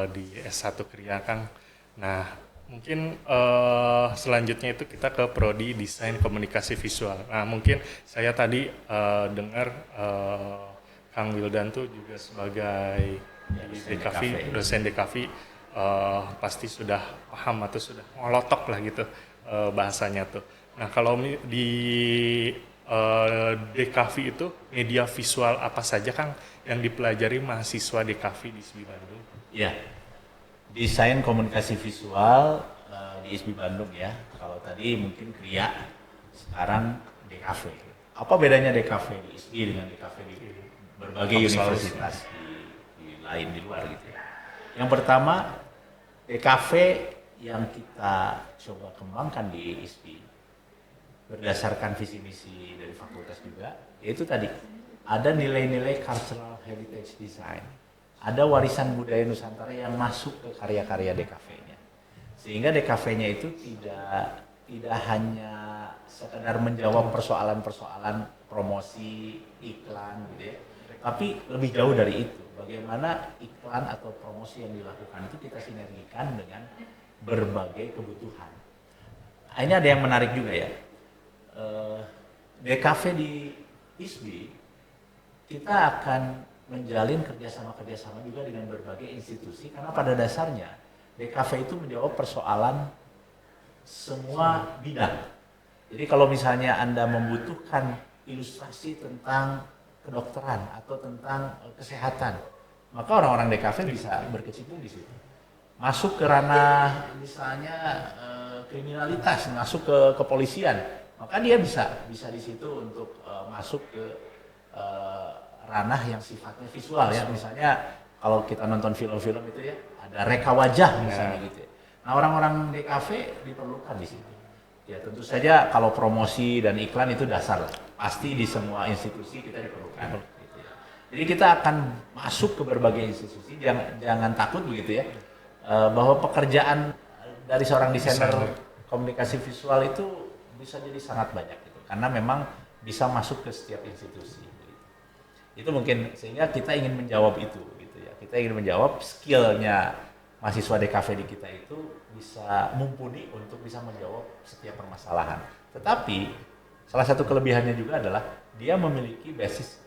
di S1 Kriya Kang. Nah, mungkin selanjutnya itu kita ke prodi desain komunikasi visual. Nah, mungkin saya tadi dengar Kang Wildan tuh juga sebagai dosen DKV pasti sudah paham atau sudah ngolotok lah gitu bahasanya tuh. Nah, kalau di DKV itu media visual apa saja Kang yang dipelajari mahasiswa DKV di ISBI Bandung? Iya. Desain komunikasi visual di ISBI Bandung ya. Kalau tadi mungkin Kriya, sekarang DKV. Apa bedanya DKV di ISBI dengan DKV di berbagai universitas di lain di luar gitu ya. Yang pertama, DKV yang kita coba kembangkan di ISBI berdasarkan visi misi dari fakultas juga, yaitu tadi ada nilai-nilai cultural heritage design. Ada warisan budaya Nusantara yang masuk ke karya-karya DKV-nya. Sehingga DKV-nya itu tidak hanya sekedar menjawab persoalan-persoalan promosi, iklan gitu ya. Tapi lebih jauh dari itu. Bagaimana iklan atau promosi yang dilakukan itu kita sinergikan dengan berbagai kebutuhan. Ini ada yang menarik juga ya. DKV di ISBI kita akan menjalin kerjasama juga dengan berbagai institusi karena pada dasarnya DKV itu menjawab persoalan semua bidang. Jadi kalau misalnya Anda membutuhkan ilustrasi tentang kedokteran atau tentang kesehatan, maka orang-orang DKV bisa berkecimpung di situ. Masuk ke ranah misalnya kriminalitas, masuk ke kepolisian, maka dia bisa di situ untuk masuk ke ranah yang sifatnya visual ya, misalnya kalau kita nonton film-film itu ya ada reka wajah misalnya gitu ya. Nah orang-orang DKV diperlukan di situ. Ya tentu saja kalau promosi dan iklan itu dasar lah, pasti di semua institusi kita diperlukan. Gitu ya. Jadi kita akan masuk ke berbagai institusi, jangan takut begitu ya, bahwa pekerjaan dari seorang desainer komunikasi visual itu bisa jadi sangat banyak gitu, karena memang bisa masuk ke setiap institusi. Itu mungkin sehingga kita ingin menjawab itu gitu ya. Kita ingin menjawab skillnya mahasiswa DKV di kita itu bisa mumpuni untuk bisa menjawab setiap permasalahan. Tetapi salah satu kelebihannya juga adalah dia memiliki basis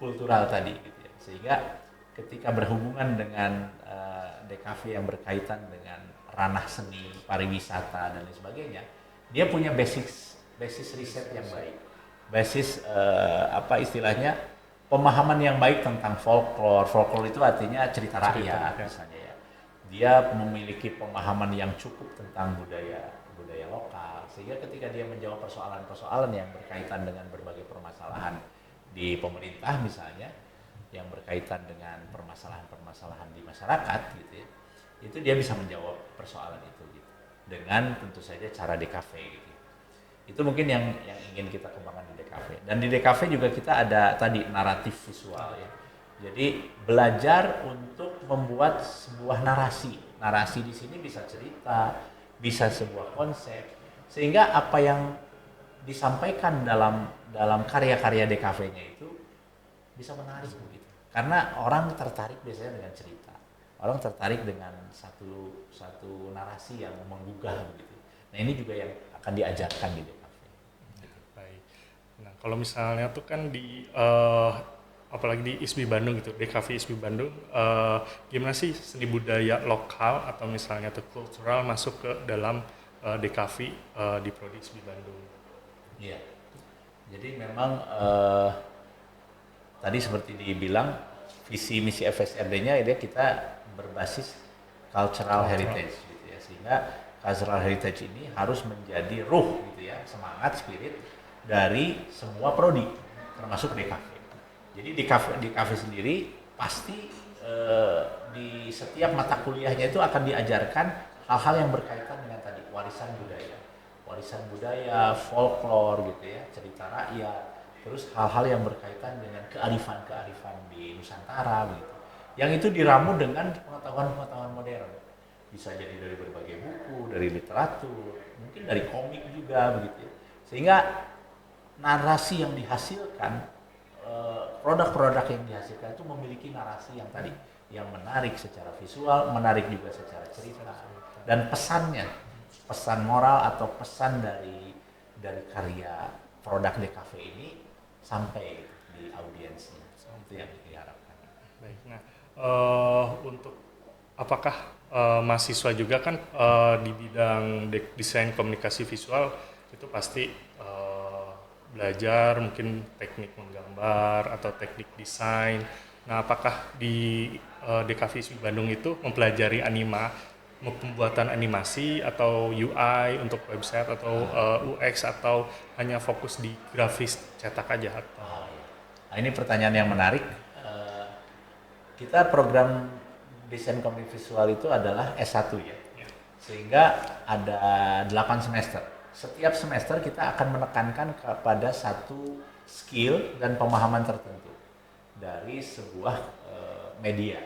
kultural tadi gitu ya. Sehingga ketika berhubungan dengan DKV yang berkaitan dengan ranah seni, pariwisata dan lain sebagainya, dia punya basis riset yang baik. Basis istilahnya pemahaman yang baik tentang folklore. Folklore itu artinya cerita rakyat misalnya ya. Dia memiliki pemahaman yang cukup tentang budaya lokal, sehingga ketika dia menjawab persoalan-persoalan yang berkaitan dengan berbagai permasalahan di pemerintah misalnya, yang berkaitan dengan permasalahan-permasalahan di masyarakat gitu ya, itu dia bisa menjawab persoalan itu gitu, dengan tentu saja cara DKV gitu. Itu mungkin yang ingin kita kembangkan di DKV. Dan di DKV juga kita ada tadi naratif visual ya. Jadi belajar untuk membuat sebuah narasi. Narasi di sini bisa cerita, bisa sebuah konsep, sehingga apa yang disampaikan dalam karya-karya DKV-nya itu bisa menarik begitu. Karena orang tertarik biasanya dengan cerita. orang tertarik dengan satu narasi yang menggugah begitu. Nah ini juga yang akan diajarkan di DKV. Baik. Nah, kalau misalnya tuh kan di apalagi di ISBI Bandung gitu, DKV ISBI Bandung, gimana sih seni budaya lokal atau misalnya tuh kultural masuk ke dalam DKV di Prodi ISBI Bandung? Iya. Jadi memang tadi seperti dibilang visi misi FSRD-nya ini kita berbasis cultural heritage gitu ya, sehingga cultural heritage ini harus menjadi ruh gitu ya, semangat spirit dari semua prodi termasuk DKV. Jadi di DKV sendiri pasti di setiap mata kuliahnya itu akan diajarkan hal-hal yang berkaitan dengan tadi warisan budaya, folklore gitu ya, cerita rakyat, terus hal-hal yang berkaitan dengan kearifan di Nusantara begitu. Yang itu diramu dengan pengetahuan modern. Bisa jadi dari berbagai buku, dari literatur, mungkin dari komik juga begitu ya. Sehingga narasi yang dihasilkan, produk-produk yang dihasilkan itu memiliki narasi yang tadi, yang menarik secara visual, menarik juga secara cerita, dan pesannya, pesan moral atau pesan dari karya produk DKV ini sampai di audiensnya. Itu yang diharapkan. Baik. Nah, untuk apakah mahasiswa juga kan di bidang desain komunikasi visual itu pasti belajar mungkin teknik menggambar atau teknik desain. Nah, apakah di DKV ISBI Bandung itu mempelajari pembuatan animasi atau UI untuk website atau UX atau hanya fokus di grafis cetak aja? Nah, ini pertanyaan yang menarik. Kita program desain komunikasi visual itu adalah S1 ya. Sehingga ada 8 semester. Setiap semester kita akan menekankan kepada satu skill dan pemahaman tertentu dari sebuah media.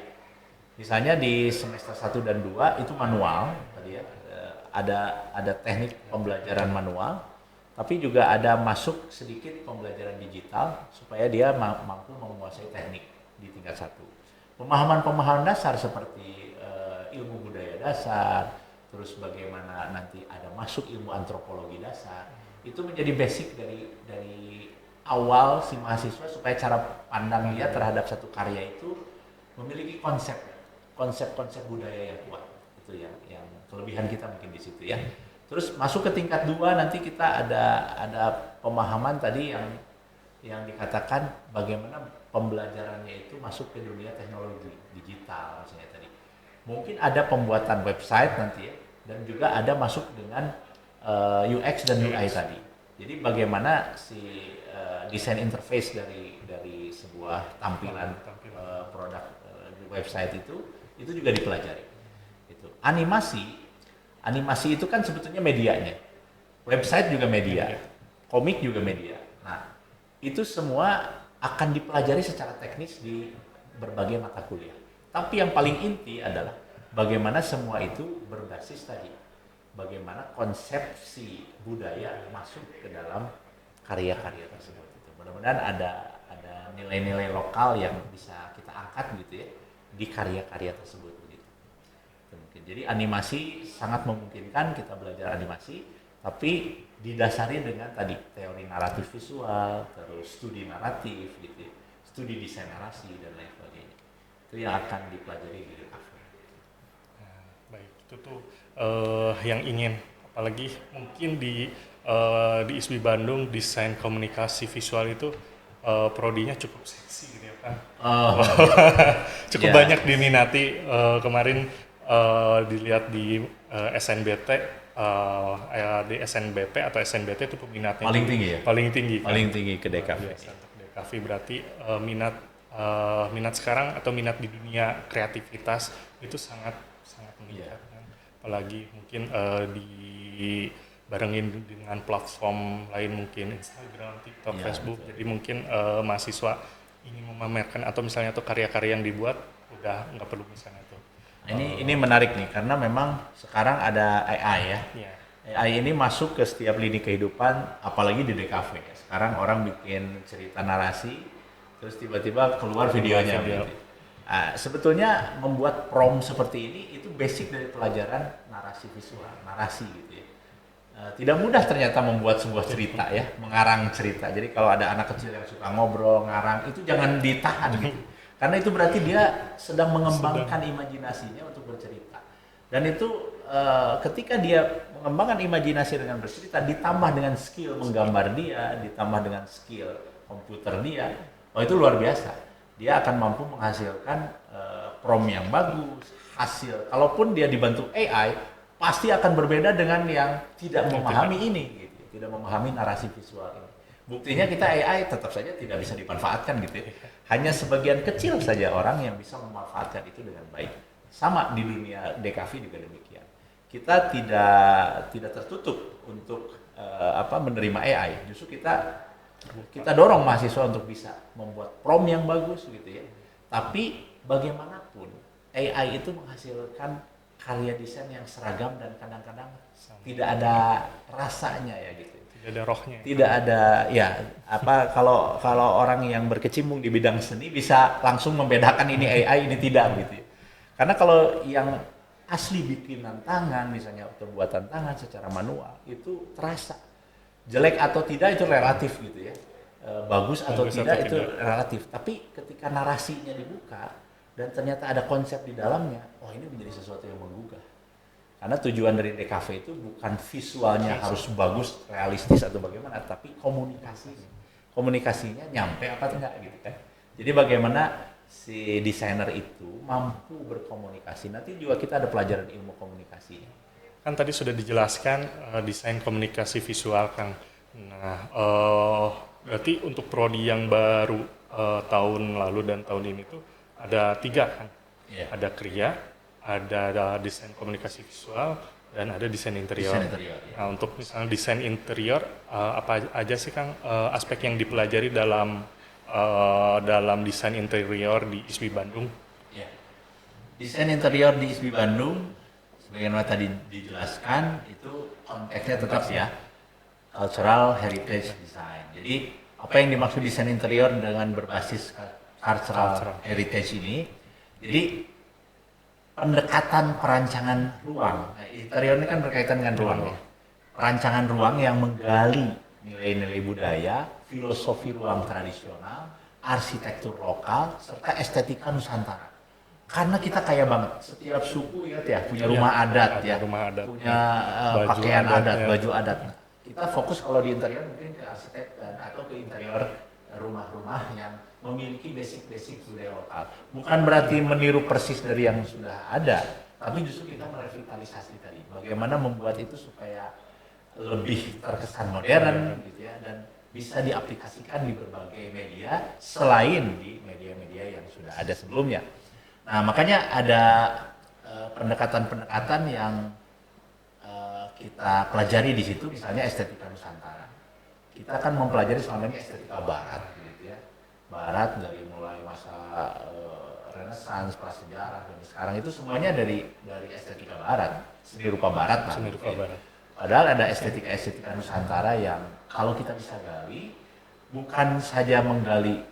Misalnya di semester 1 dan 2 itu manual tadi ya. Ada teknik pembelajaran manual, tapi juga ada masuk sedikit pembelajaran digital supaya dia mampu menguasai teknik di tingkat 1. Pemahaman-pemahaman dasar seperti ilmu budaya dasar, terus bagaimana nanti ada masuk ilmu antropologi dasar, itu menjadi basic dari awal si mahasiswa supaya cara pandang dia terhadap satu karya itu memiliki konsep budaya yang kuat. Itu yang kelebihan kita mungkin di situ ya. Terus masuk ke tingkat 2 nanti kita ada pemahaman tadi yang dikatakan bagaimana pembelajarannya itu masuk ke dunia teknologi digital misalnya tadi. Mungkin ada pembuatan website nanti ya, dan juga ada masuk dengan UX dan UI tadi. Jadi bagaimana si desain interface dari sebuah tampilan produk website itu juga dipelajari. Itu animasi itu kan sebetulnya medianya. Website juga media, komik juga media. Nah, itu semua akan dipelajari secara teknis di berbagai mata kuliah. Tapi yang paling inti adalah bagaimana semua itu berbasis tadi. Bagaimana konsepsi budaya masuk ke dalam karya-karya tersebut. Mudah-mudahan ada nilai-nilai lokal yang bisa kita angkat gitu ya di karya-karya tersebut begitu. Jadi animasi sangat memungkinkan kita belajar animasi, tapi didasari dengan tadi teori naratif visual, terus studi naratif gitu ya, studi desain narasi dan lain sebagainya. Itu yang akan dipelajari di DKV. Nah, baik, itu tuh yang ingin, apalagi mungkin di ISBI Bandung desain komunikasi visual itu prodinya cukup seksi gitu ya kan. Cukup banyak diminati. Kemarin dilihat di SNBT, di SNBP atau SNBT itu peminatnya paling tinggi ya? Paling tinggi kan? Paling tinggi ke DKV. Untuk DKV berarti minat sekarang atau minat di dunia kreativitas itu sangat meningkat kan? Apalagi mungkin dibarengin dengan platform lain mungkin Instagram, TikTok, Facebook. Betul. Jadi mungkin mahasiswa ingin memamerkan atau misalnya tuh karya-karya yang dibuat udah nggak perlu misalnya tuh. Ini menarik nih karena memang sekarang ada AI ya. AI ini masuk ke setiap lini kehidupan, apalagi di DKV. Sekarang orang bikin cerita narasi, terus tiba-tiba keluar videonya. Gitu. Sebetulnya membuat prompt seperti ini itu basic dari pelajaran narasi visual, narasi gitu ya. Tidak mudah ternyata membuat sebuah cerita ya, mengarang cerita. Jadi kalau ada anak kecil yang suka ngobrol, ngarang, itu jangan ditahan gitu. Karena itu berarti dia sedang mengembangkan imajinasinya untuk bercerita. Dan itu ketika dia mengembangkan imajinasi dengan bercerita, ditambah dengan skill menggambar dia, ditambah dengan skill komputer dia, oh itu luar biasa. Dia akan mampu menghasilkan prompt yang bagus, hasil. Kalaupun dia dibantu AI, pasti akan berbeda dengan yang tidak memahami ini, gitu, tidak memahami narasi visual ini. Buktinya kita AI tetap saja tidak bisa dimanfaatkan gitu ya. Hanya sebagian kecil saja orang yang bisa memanfaatkan itu dengan baik. Sama di dunia DKV juga demikian. Kita tidak tertutup untuk menerima AI. Justru kita dorong mahasiswa untuk bisa membuat prompt yang bagus gitu ya. Tapi bagaimanapun AI itu menghasilkan karya desain yang seragam dan kadang-kadang tidak ada rasanya ya gitu. Tidak ada rohnya. Tidak ada ya kalau orang yang berkecimpung di bidang seni bisa langsung membedakan ini AI ini tidak gitu ya. Karena kalau yang asli bikinan tangan misalnya atau buatan tangan secara manual itu terasa. Jelek atau tidak itu relatif gitu ya. Bagus atau tidak itu relatif. Tapi ketika narasinya dibuka dan ternyata ada konsep di dalamnya, oh ini menjadi sesuatu yang menggugah. Karena tujuan dari DKV itu bukan visualnya harus bagus, realistis atau bagaimana, tapi komunikasinya. Komunikasinya nyampe apa enggak gitu kan. Jadi bagaimana si desainer itu mampu berkomunikasi. Nanti juga kita ada pelajaran ilmu komunikasi. Kan tadi sudah dijelaskan desain komunikasi visual, Kang. Nah, berarti untuk prodi yang baru tahun lalu dan tahun ini tuh ada 3 kan? Yeah. Ada kriya, ada desain komunikasi visual, dan ada desain interior. Ya. Nah, untuk misalnya desain interior, apa aja sih Kang aspek yang dipelajari dalam desain interior di ISBI Bandung? Ya. Desain interior di ISBI Bandung, sebagaimana tadi dijelaskan, itu konteksnya tetap ya cultural heritage design. Jadi apa yang dimaksud desain interior dengan berbasis cultural heritage ini? Jadi pendekatan perancangan ruang. Nah, interior ini kan berkaitan dengan ruang ya. Perancangan ruang yang menggali nilai-nilai budaya, filosofi ruang tradisional, arsitektur lokal, serta estetika Nusantara. Karena kita kaya banget, setiap suku ya punya rumah adat ya, rumah adat, punya pakaian adat, baju adat. Nah, kita fokus kalau di interior mungkin ke arsitek atau ke interior rumah-rumah yang memiliki basic budaya lokal. Bukan berarti meniru persis dari yang sudah ada, tapi justru kita merevitalisasi tadi. Bagaimana membuat itu supaya lebih terkesan modern gitu ya, dan bisa diaplikasikan di berbagai media selain di media-media yang sudah ada sebelumnya. Nah, makanya ada pendekatan-pendekatan yang kita pelajari di situ, misalnya estetika Nusantara. Kita akan mempelajari selama ini estetika Barat, gitu ya. Barat dari mulai masa Renaissance, prasejarah, dan sekarang itu semuanya dari estetika Barat, seni rupa Barat. Seni rupa Barat. Padahal ada estetika Nusantara yang kalau kita bisa gali, bukan saja menggali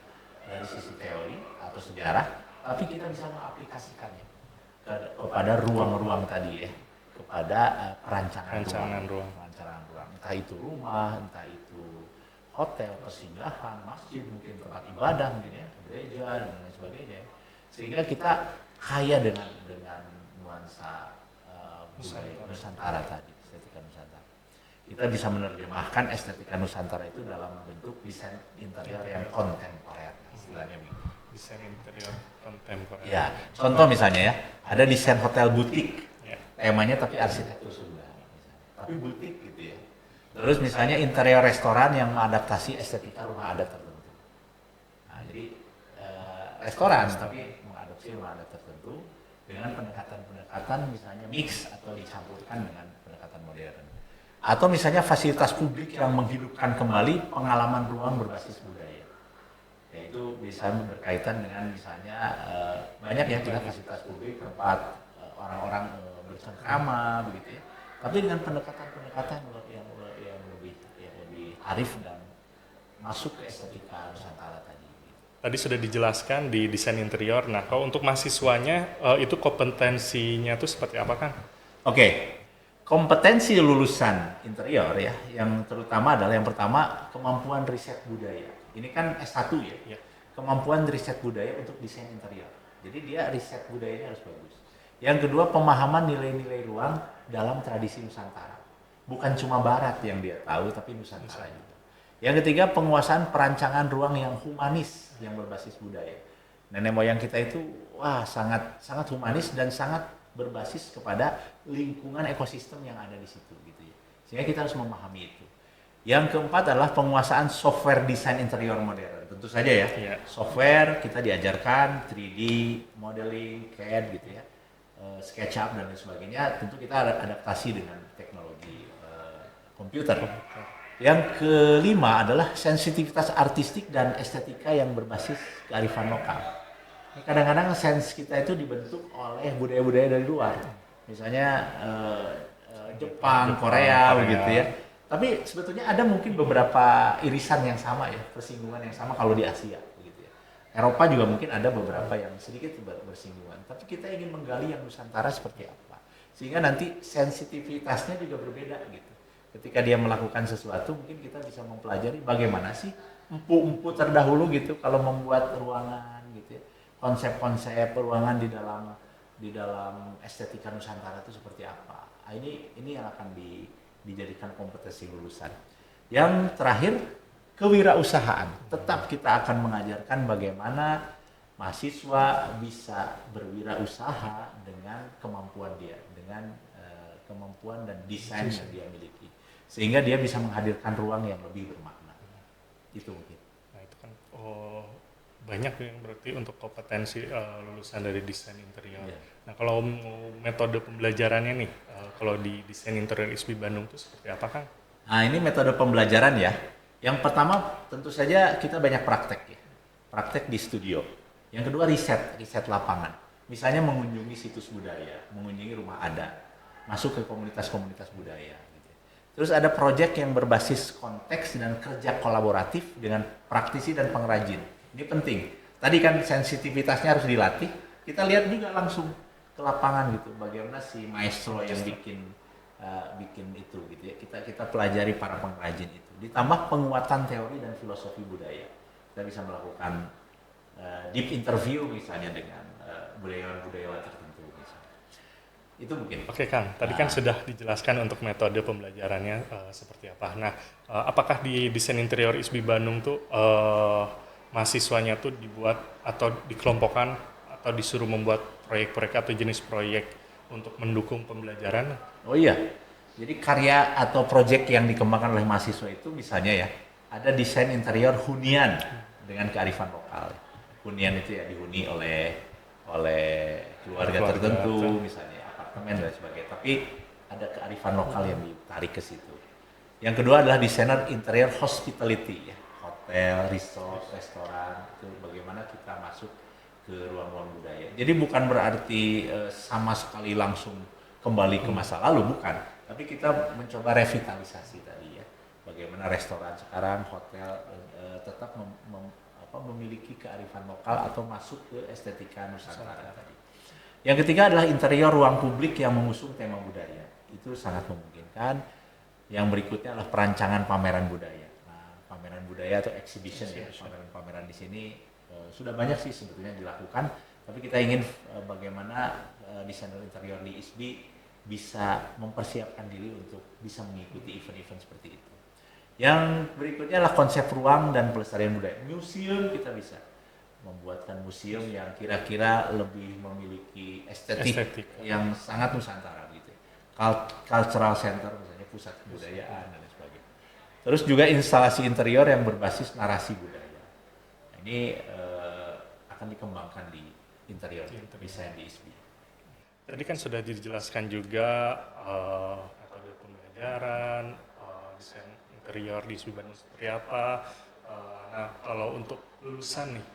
dari sisi teori atau sejarah, tapi kita bisa mengaplikasikannya kepada ruang-ruang tadi ya, kepada perancangan ruang. Entah itu rumah, entah itu hotel, persinggahan, masjid, mungkin tempat ibadah, mungkin ya, gereja dan lain sebagainya. Sehingga kita kaya dengan nuansa budaya Nusantara tadi, estetika Nusantara. Kita bisa menerjemahkan estetika Nusantara itu dalam bentuk desain interior yang kontemporer, istilahnya begitu. Desain interior kontemporer. Ya, contoh misalnya ya, ada desain hotel butik, temanya tapi arsitektur Sunda, tapi butik gitu ya. Terus misalnya interior restoran yang mengadaptasi estetika rumah adat tertentu. Nah, jadi restoran tapi mengadopsi rumah adat tertentu dengan pendekatan misalnya mix atau dicampurkan dengan pendekatan modern. Atau misalnya fasilitas publik yang menghidupkan kembali pengalaman ruang berbasis budaya. Yaitu bisa berkaitan dengan misalnya banyak ya kita fasilitas publik tempat orang-orang bercengkrama begitu ya. Tapi dengan pendekatan yang lebih arif dan masuk ke estetika Nusantara tadi. tadi sudah dijelaskan di desain interior. Nah, kalau untuk mahasiswanya itu kompetensinya tuh seperti apa kan? Oke, kompetensi lulusan interior ya, yang terutama adalah yang pertama kemampuan riset budaya. Ini kan S1 ya, Ya. kemampuan riset budaya untuk desain interior. Jadi dia riset budayanya harus bagus. Yang kedua pemahaman nilai-nilai ruang dalam tradisi Nusantara. Bukan cuma Barat yang dia tahu, tapi Nusantara juga. Yang ketiga penguasaan perancangan ruang yang humanis, yang berbasis budaya. Nenek moyang kita itu wah sangat sangat humanis dan sangat berbasis kepada lingkungan ekosistem yang ada di situ gitu ya. Sehingga kita harus memahami itu. Yang keempat adalah penguasaan software desain interior modern. Tentu saja ya, Iya. software kita diajarkan 3D, modeling, CAD gitu ya, SketchUp dan lain sebagainya. Tentu kita adaptasi dengan teknologi komputer. Yang kelima adalah sensitivitas artistik dan estetika yang berbasis kearifan lokal. Kadang-kadang sense kita itu dibentuk oleh budaya-budaya dari luar, misalnya Jepang, Korea, begitu ya. Tapi sebetulnya ada mungkin beberapa irisan yang sama ya, persinggungan yang sama kalau di Asia, begitu ya. Eropa juga mungkin ada beberapa yang sedikit bersinggungan. Tapi kita ingin menggali yang Nusantara seperti apa, sehingga nanti sensitivitasnya juga berbeda gitu. Ketika dia melakukan sesuatu, mungkin kita bisa mempelajari bagaimana sih empu-empu terdahulu gitu kalau membuat ruangan gitu ya. Konsep-konsep ruangan di dalam estetika Nusantara itu seperti apa. Nah, ini yang akan dijadikan kompetensi lulusan. Yang terakhir, kewirausahaan. Tetap kita akan mengajarkan bagaimana mahasiswa bisa berwirausaha dengan kemampuan dia, dengan kemampuan dan desain yang dia miliki, sehingga dia bisa menghadirkan ruang yang lebih bermakna. Itu mungkin. Nah, itu kan banyak yang berarti untuk kompetensi lulusan dari desain interior. Iya. Nah, kalau metode pembelajarannya nih, kalau di desain interior ISB Bandung itu seperti apa Kang? Nah, ini metode pembelajaran ya. Yang pertama tentu saja kita banyak praktek ya. Praktek di studio. Yang kedua riset lapangan. Misalnya mengunjungi situs budaya, mengunjungi rumah adat, masuk ke komunitas-komunitas budaya. Gitu. Terus ada proyek yang berbasis konteks dan kerja kolaboratif dengan praktisi dan pengrajin. Ini penting. Tadi kan sensitivitasnya harus dilatih. Kita lihat juga langsung ke lapangan gitu. Bagaimana si maestro yang bikin itu gitu ya. Kita pelajari para pengrajin itu. Ditambah penguatan teori dan filosofi budaya. Kita bisa melakukan deep interview misalnya dengan budayawan-budayawan tertentu misalnya. Itu mungkin. Oke Kang, tadi kan sudah dijelaskan untuk metode pembelajarannya seperti apa. Nah, apakah di desain interior ISB Bandung tuh mahasiswanya tuh dibuat atau dikelompokkan atau disuruh membuat proyek-proyek atau jenis proyek untuk mendukung pembelajaran? Oh iya, jadi karya atau proyek yang dikembangkan oleh mahasiswa itu misalnya ya, ada desain interior hunian dengan kearifan lokal. Hunian itu ya dihuni oleh keluarga tertentu, misalnya apartemen dan sebagainya. Tapi ada kearifan lokal yang ditarik ke situ. Yang kedua adalah desainer interior hospitality ya, hotel, resort, restoran, itu bagaimana kita masuk ke ruang-ruang budaya. Jadi bukan berarti sama sekali langsung kembali ke masa lalu, bukan. Tapi kita mencoba revitalisasi tadi ya. Bagaimana restoran sekarang, hotel tetap memiliki kearifan lokal atau masuk ke estetika Nusantara tadi. Yang ketiga adalah interior ruang publik yang mengusung tema budaya. Itu sangat memungkinkan. Yang berikutnya adalah perancangan pameran budaya. Nah, pameran budaya atau exhibition ya, pameran-pameran di sini sudah banyak sih sebetulnya dilakukan, tapi kita ingin bagaimana desainer interior di ISB bisa mempersiapkan diri untuk bisa mengikuti event-event seperti itu. Yang berikutnya adalah konsep ruang dan pelestarian budaya. Museum kita bisa membuatkan museum yang kira-kira lebih memiliki estetik yang sangat Nusantara gitu. Cultural center misalnya, pusat kebudayaan dan sebagainya. Terus juga instalasi interior yang berbasis narasi budaya. Nah, ini akan dikembangkan di interior desain di ISB. Tadi kan sudah dijelaskan juga metode pembelajaran, desain interior di ISB Bandung seperti apa. Nah, kalau untuk lulusan nih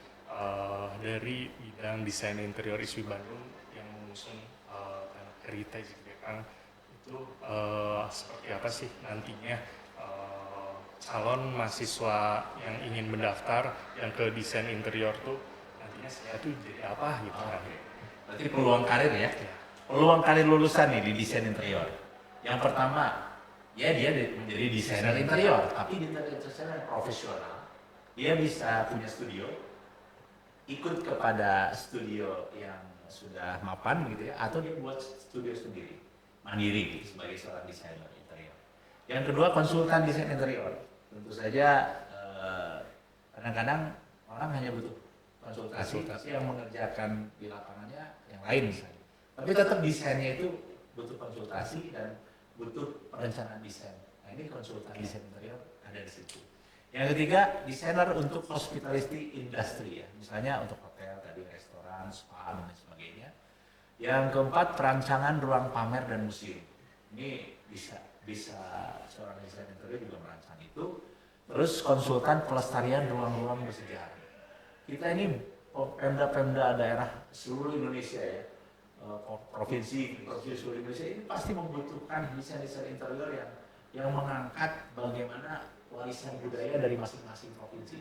dari bidang desain interior ISB Bandung yang mengusung heritage gitu ya Kang, itu seperti apa sih nantinya calon mahasiswa yang ingin mendaftar yang ke desain interior tuh nantinya saya tuh jadi apa gitu kan. Berarti peluang karir ya? Ya. Peluang karir lulusan nih di desain interior. Yang pertama, ya dia menjadi desainer interior, tapi desainer profesional. Dia bisa punya studio, ikut kepada studio yang sudah mapan gitu ya, atau dia buat studio sendiri, mandiri gitu sebagai seorang desainer interior. Yang kedua, konsultan desain interior. Tentu saja kadang-kadang orang hanya butuh konsultasi yang mengerjakan di lapangannya yang lain misalnya. Tapi tetap desainnya itu butuh konsultasi dan butuh perencanaan desain. Nah ini konsultan desain interior ada di situ. Yang ketiga, desainer untuk hospitality industry ya, misalnya untuk hotel, tadi restoran, spa dan sebagainya. Yang keempat, perancangan ruang pamer dan museum. Ini bisa seorang desainer interior juga merancang itu. Terus konsultan pelestarian ruang-ruang bersejarah. Kita ini pemda-pemda daerah seluruh Indonesia ya, provinsi seluruh Indonesia ini pasti membutuhkan desain-desain interior yang mengangkat bagaimana warisan budaya dari masing-masing provinsi.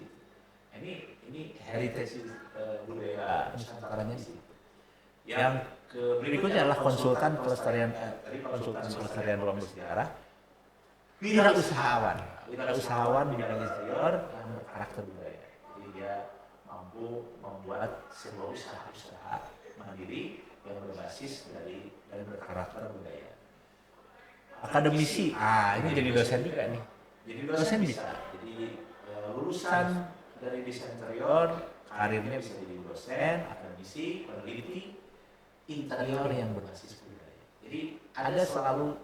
Ini heritage budaya Nusantaranya di situ. Yang berikutnya adalah konsultan pelestarian ruang bersejarah, wirausahawan di bidang interior yang berkarakter budaya. Jadi dia mampu membuat sebuah usaha mandiri yang berbasis dari berkarakter budaya. Akademisi, ini jadi dosen juga nih. Jadi dosen bisa. Jadi lulusan dari desain interior, karirnya bisa jadi dosen, akademisi, peneliti interior yang berbasis budaya. Jadi ada selalu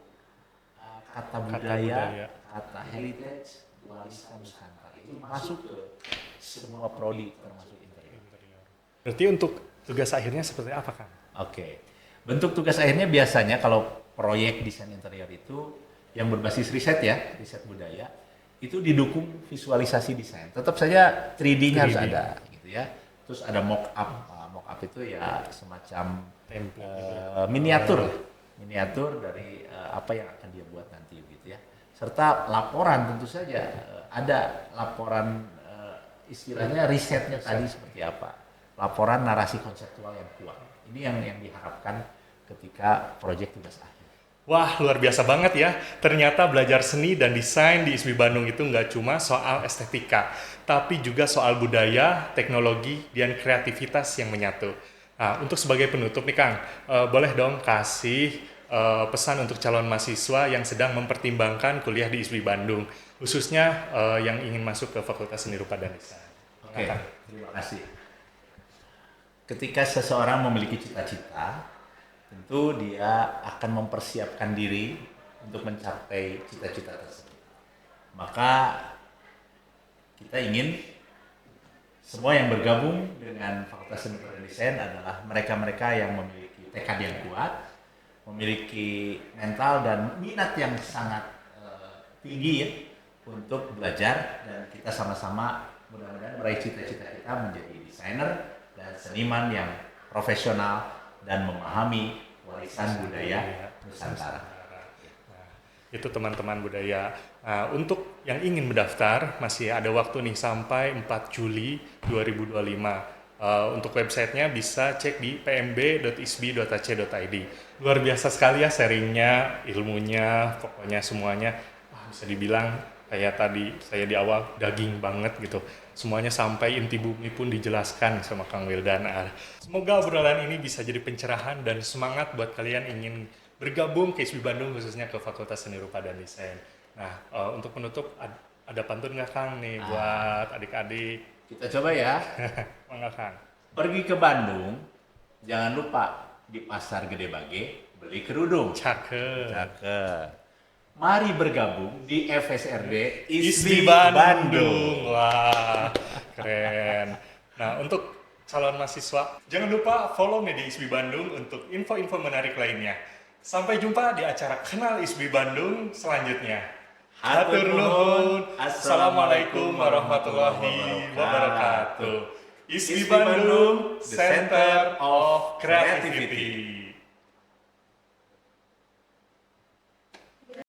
kata budaya, kata heritage, warisan Nusantara itu masuk ke semua prodi termasuk interior. Berarti untuk tugas akhirnya seperti apa, Kang? Oke. Bentuk tugas akhirnya biasanya kalau proyek desain interior itu yang berbasis riset ya, riset budaya, itu didukung visualisasi desain. Tetap saja 3D-nya harus ada gitu ya. Terus ada mock up. Mock up itu ya semacam miniatur dari apa yang akan dia buat nanti gitu ya. Serta laporan tentu saja ada laporan istilahnya risetnya tadi seperti apa. Laporan narasi konseptual yang kuat. Ini yang diharapkan ketika proyek tugas akhir. Wah, luar biasa banget ya. Ternyata belajar seni dan desain di ISB Bandung itu nggak cuma soal estetika, tapi juga soal budaya, teknologi, dan kreativitas yang menyatu. Nah, untuk sebagai penutup nih Kang, boleh dong kasih pesan untuk calon mahasiswa yang sedang mempertimbangkan kuliah di ISB Bandung, khususnya yang ingin masuk ke Fakultas Seni Rupa dan Desain. Oke, terima kasih. Ketika seseorang memiliki cita-cita, tentu dia akan mempersiapkan diri untuk mencapai cita-cita tersebut. Maka kita ingin semua yang bergabung dengan Fakultas Seni dan Desain adalah mereka-mereka yang memiliki tekad yang kuat, memiliki mental dan minat yang sangat tinggi ya untuk belajar, dan kita sama-sama mudah-mudahan meraih cita-cita kita menjadi desainer dan seniman yang profesional dan memahami warisan budaya Nusantara. Nah, itu teman-teman budaya. Nah, untuk yang ingin mendaftar masih ada waktu nih sampai 4 Juli 2025. Untuk websitenya bisa cek di pmb.isbi.ac.id. Luar biasa sekali ya sharingnya, ilmunya, pokoknya semuanya. Bisa dibilang kayak tadi saya di awal daging banget gitu. Semuanya sampai inti bumi pun dijelaskan sama Kang Wildan. Semoga obrolan ini bisa jadi pencerahan dan semangat buat kalian ingin bergabung ke ISB Bandung, khususnya ke Fakultas Seni Rupa dan Desain. Nah, untuk penutup ada pantun nggak Kang nih buat adik-adik? Kita coba ya. Mangga Kang. Pergi ke Bandung, jangan lupa di Pasar Gede Bage beli kerudung. Cakep. Mari bergabung di FSRD ISB Bandung. Wah, keren. Nah, untuk calon mahasiswa, jangan lupa follow nih di ISB Bandung untuk info-info menarik lainnya. Sampai jumpa di acara Kenal ISB Bandung selanjutnya. Hatur nuhun. Assalamualaikum warahmatullahi wabarakatuh. ISB Bandung, Center of Creativity.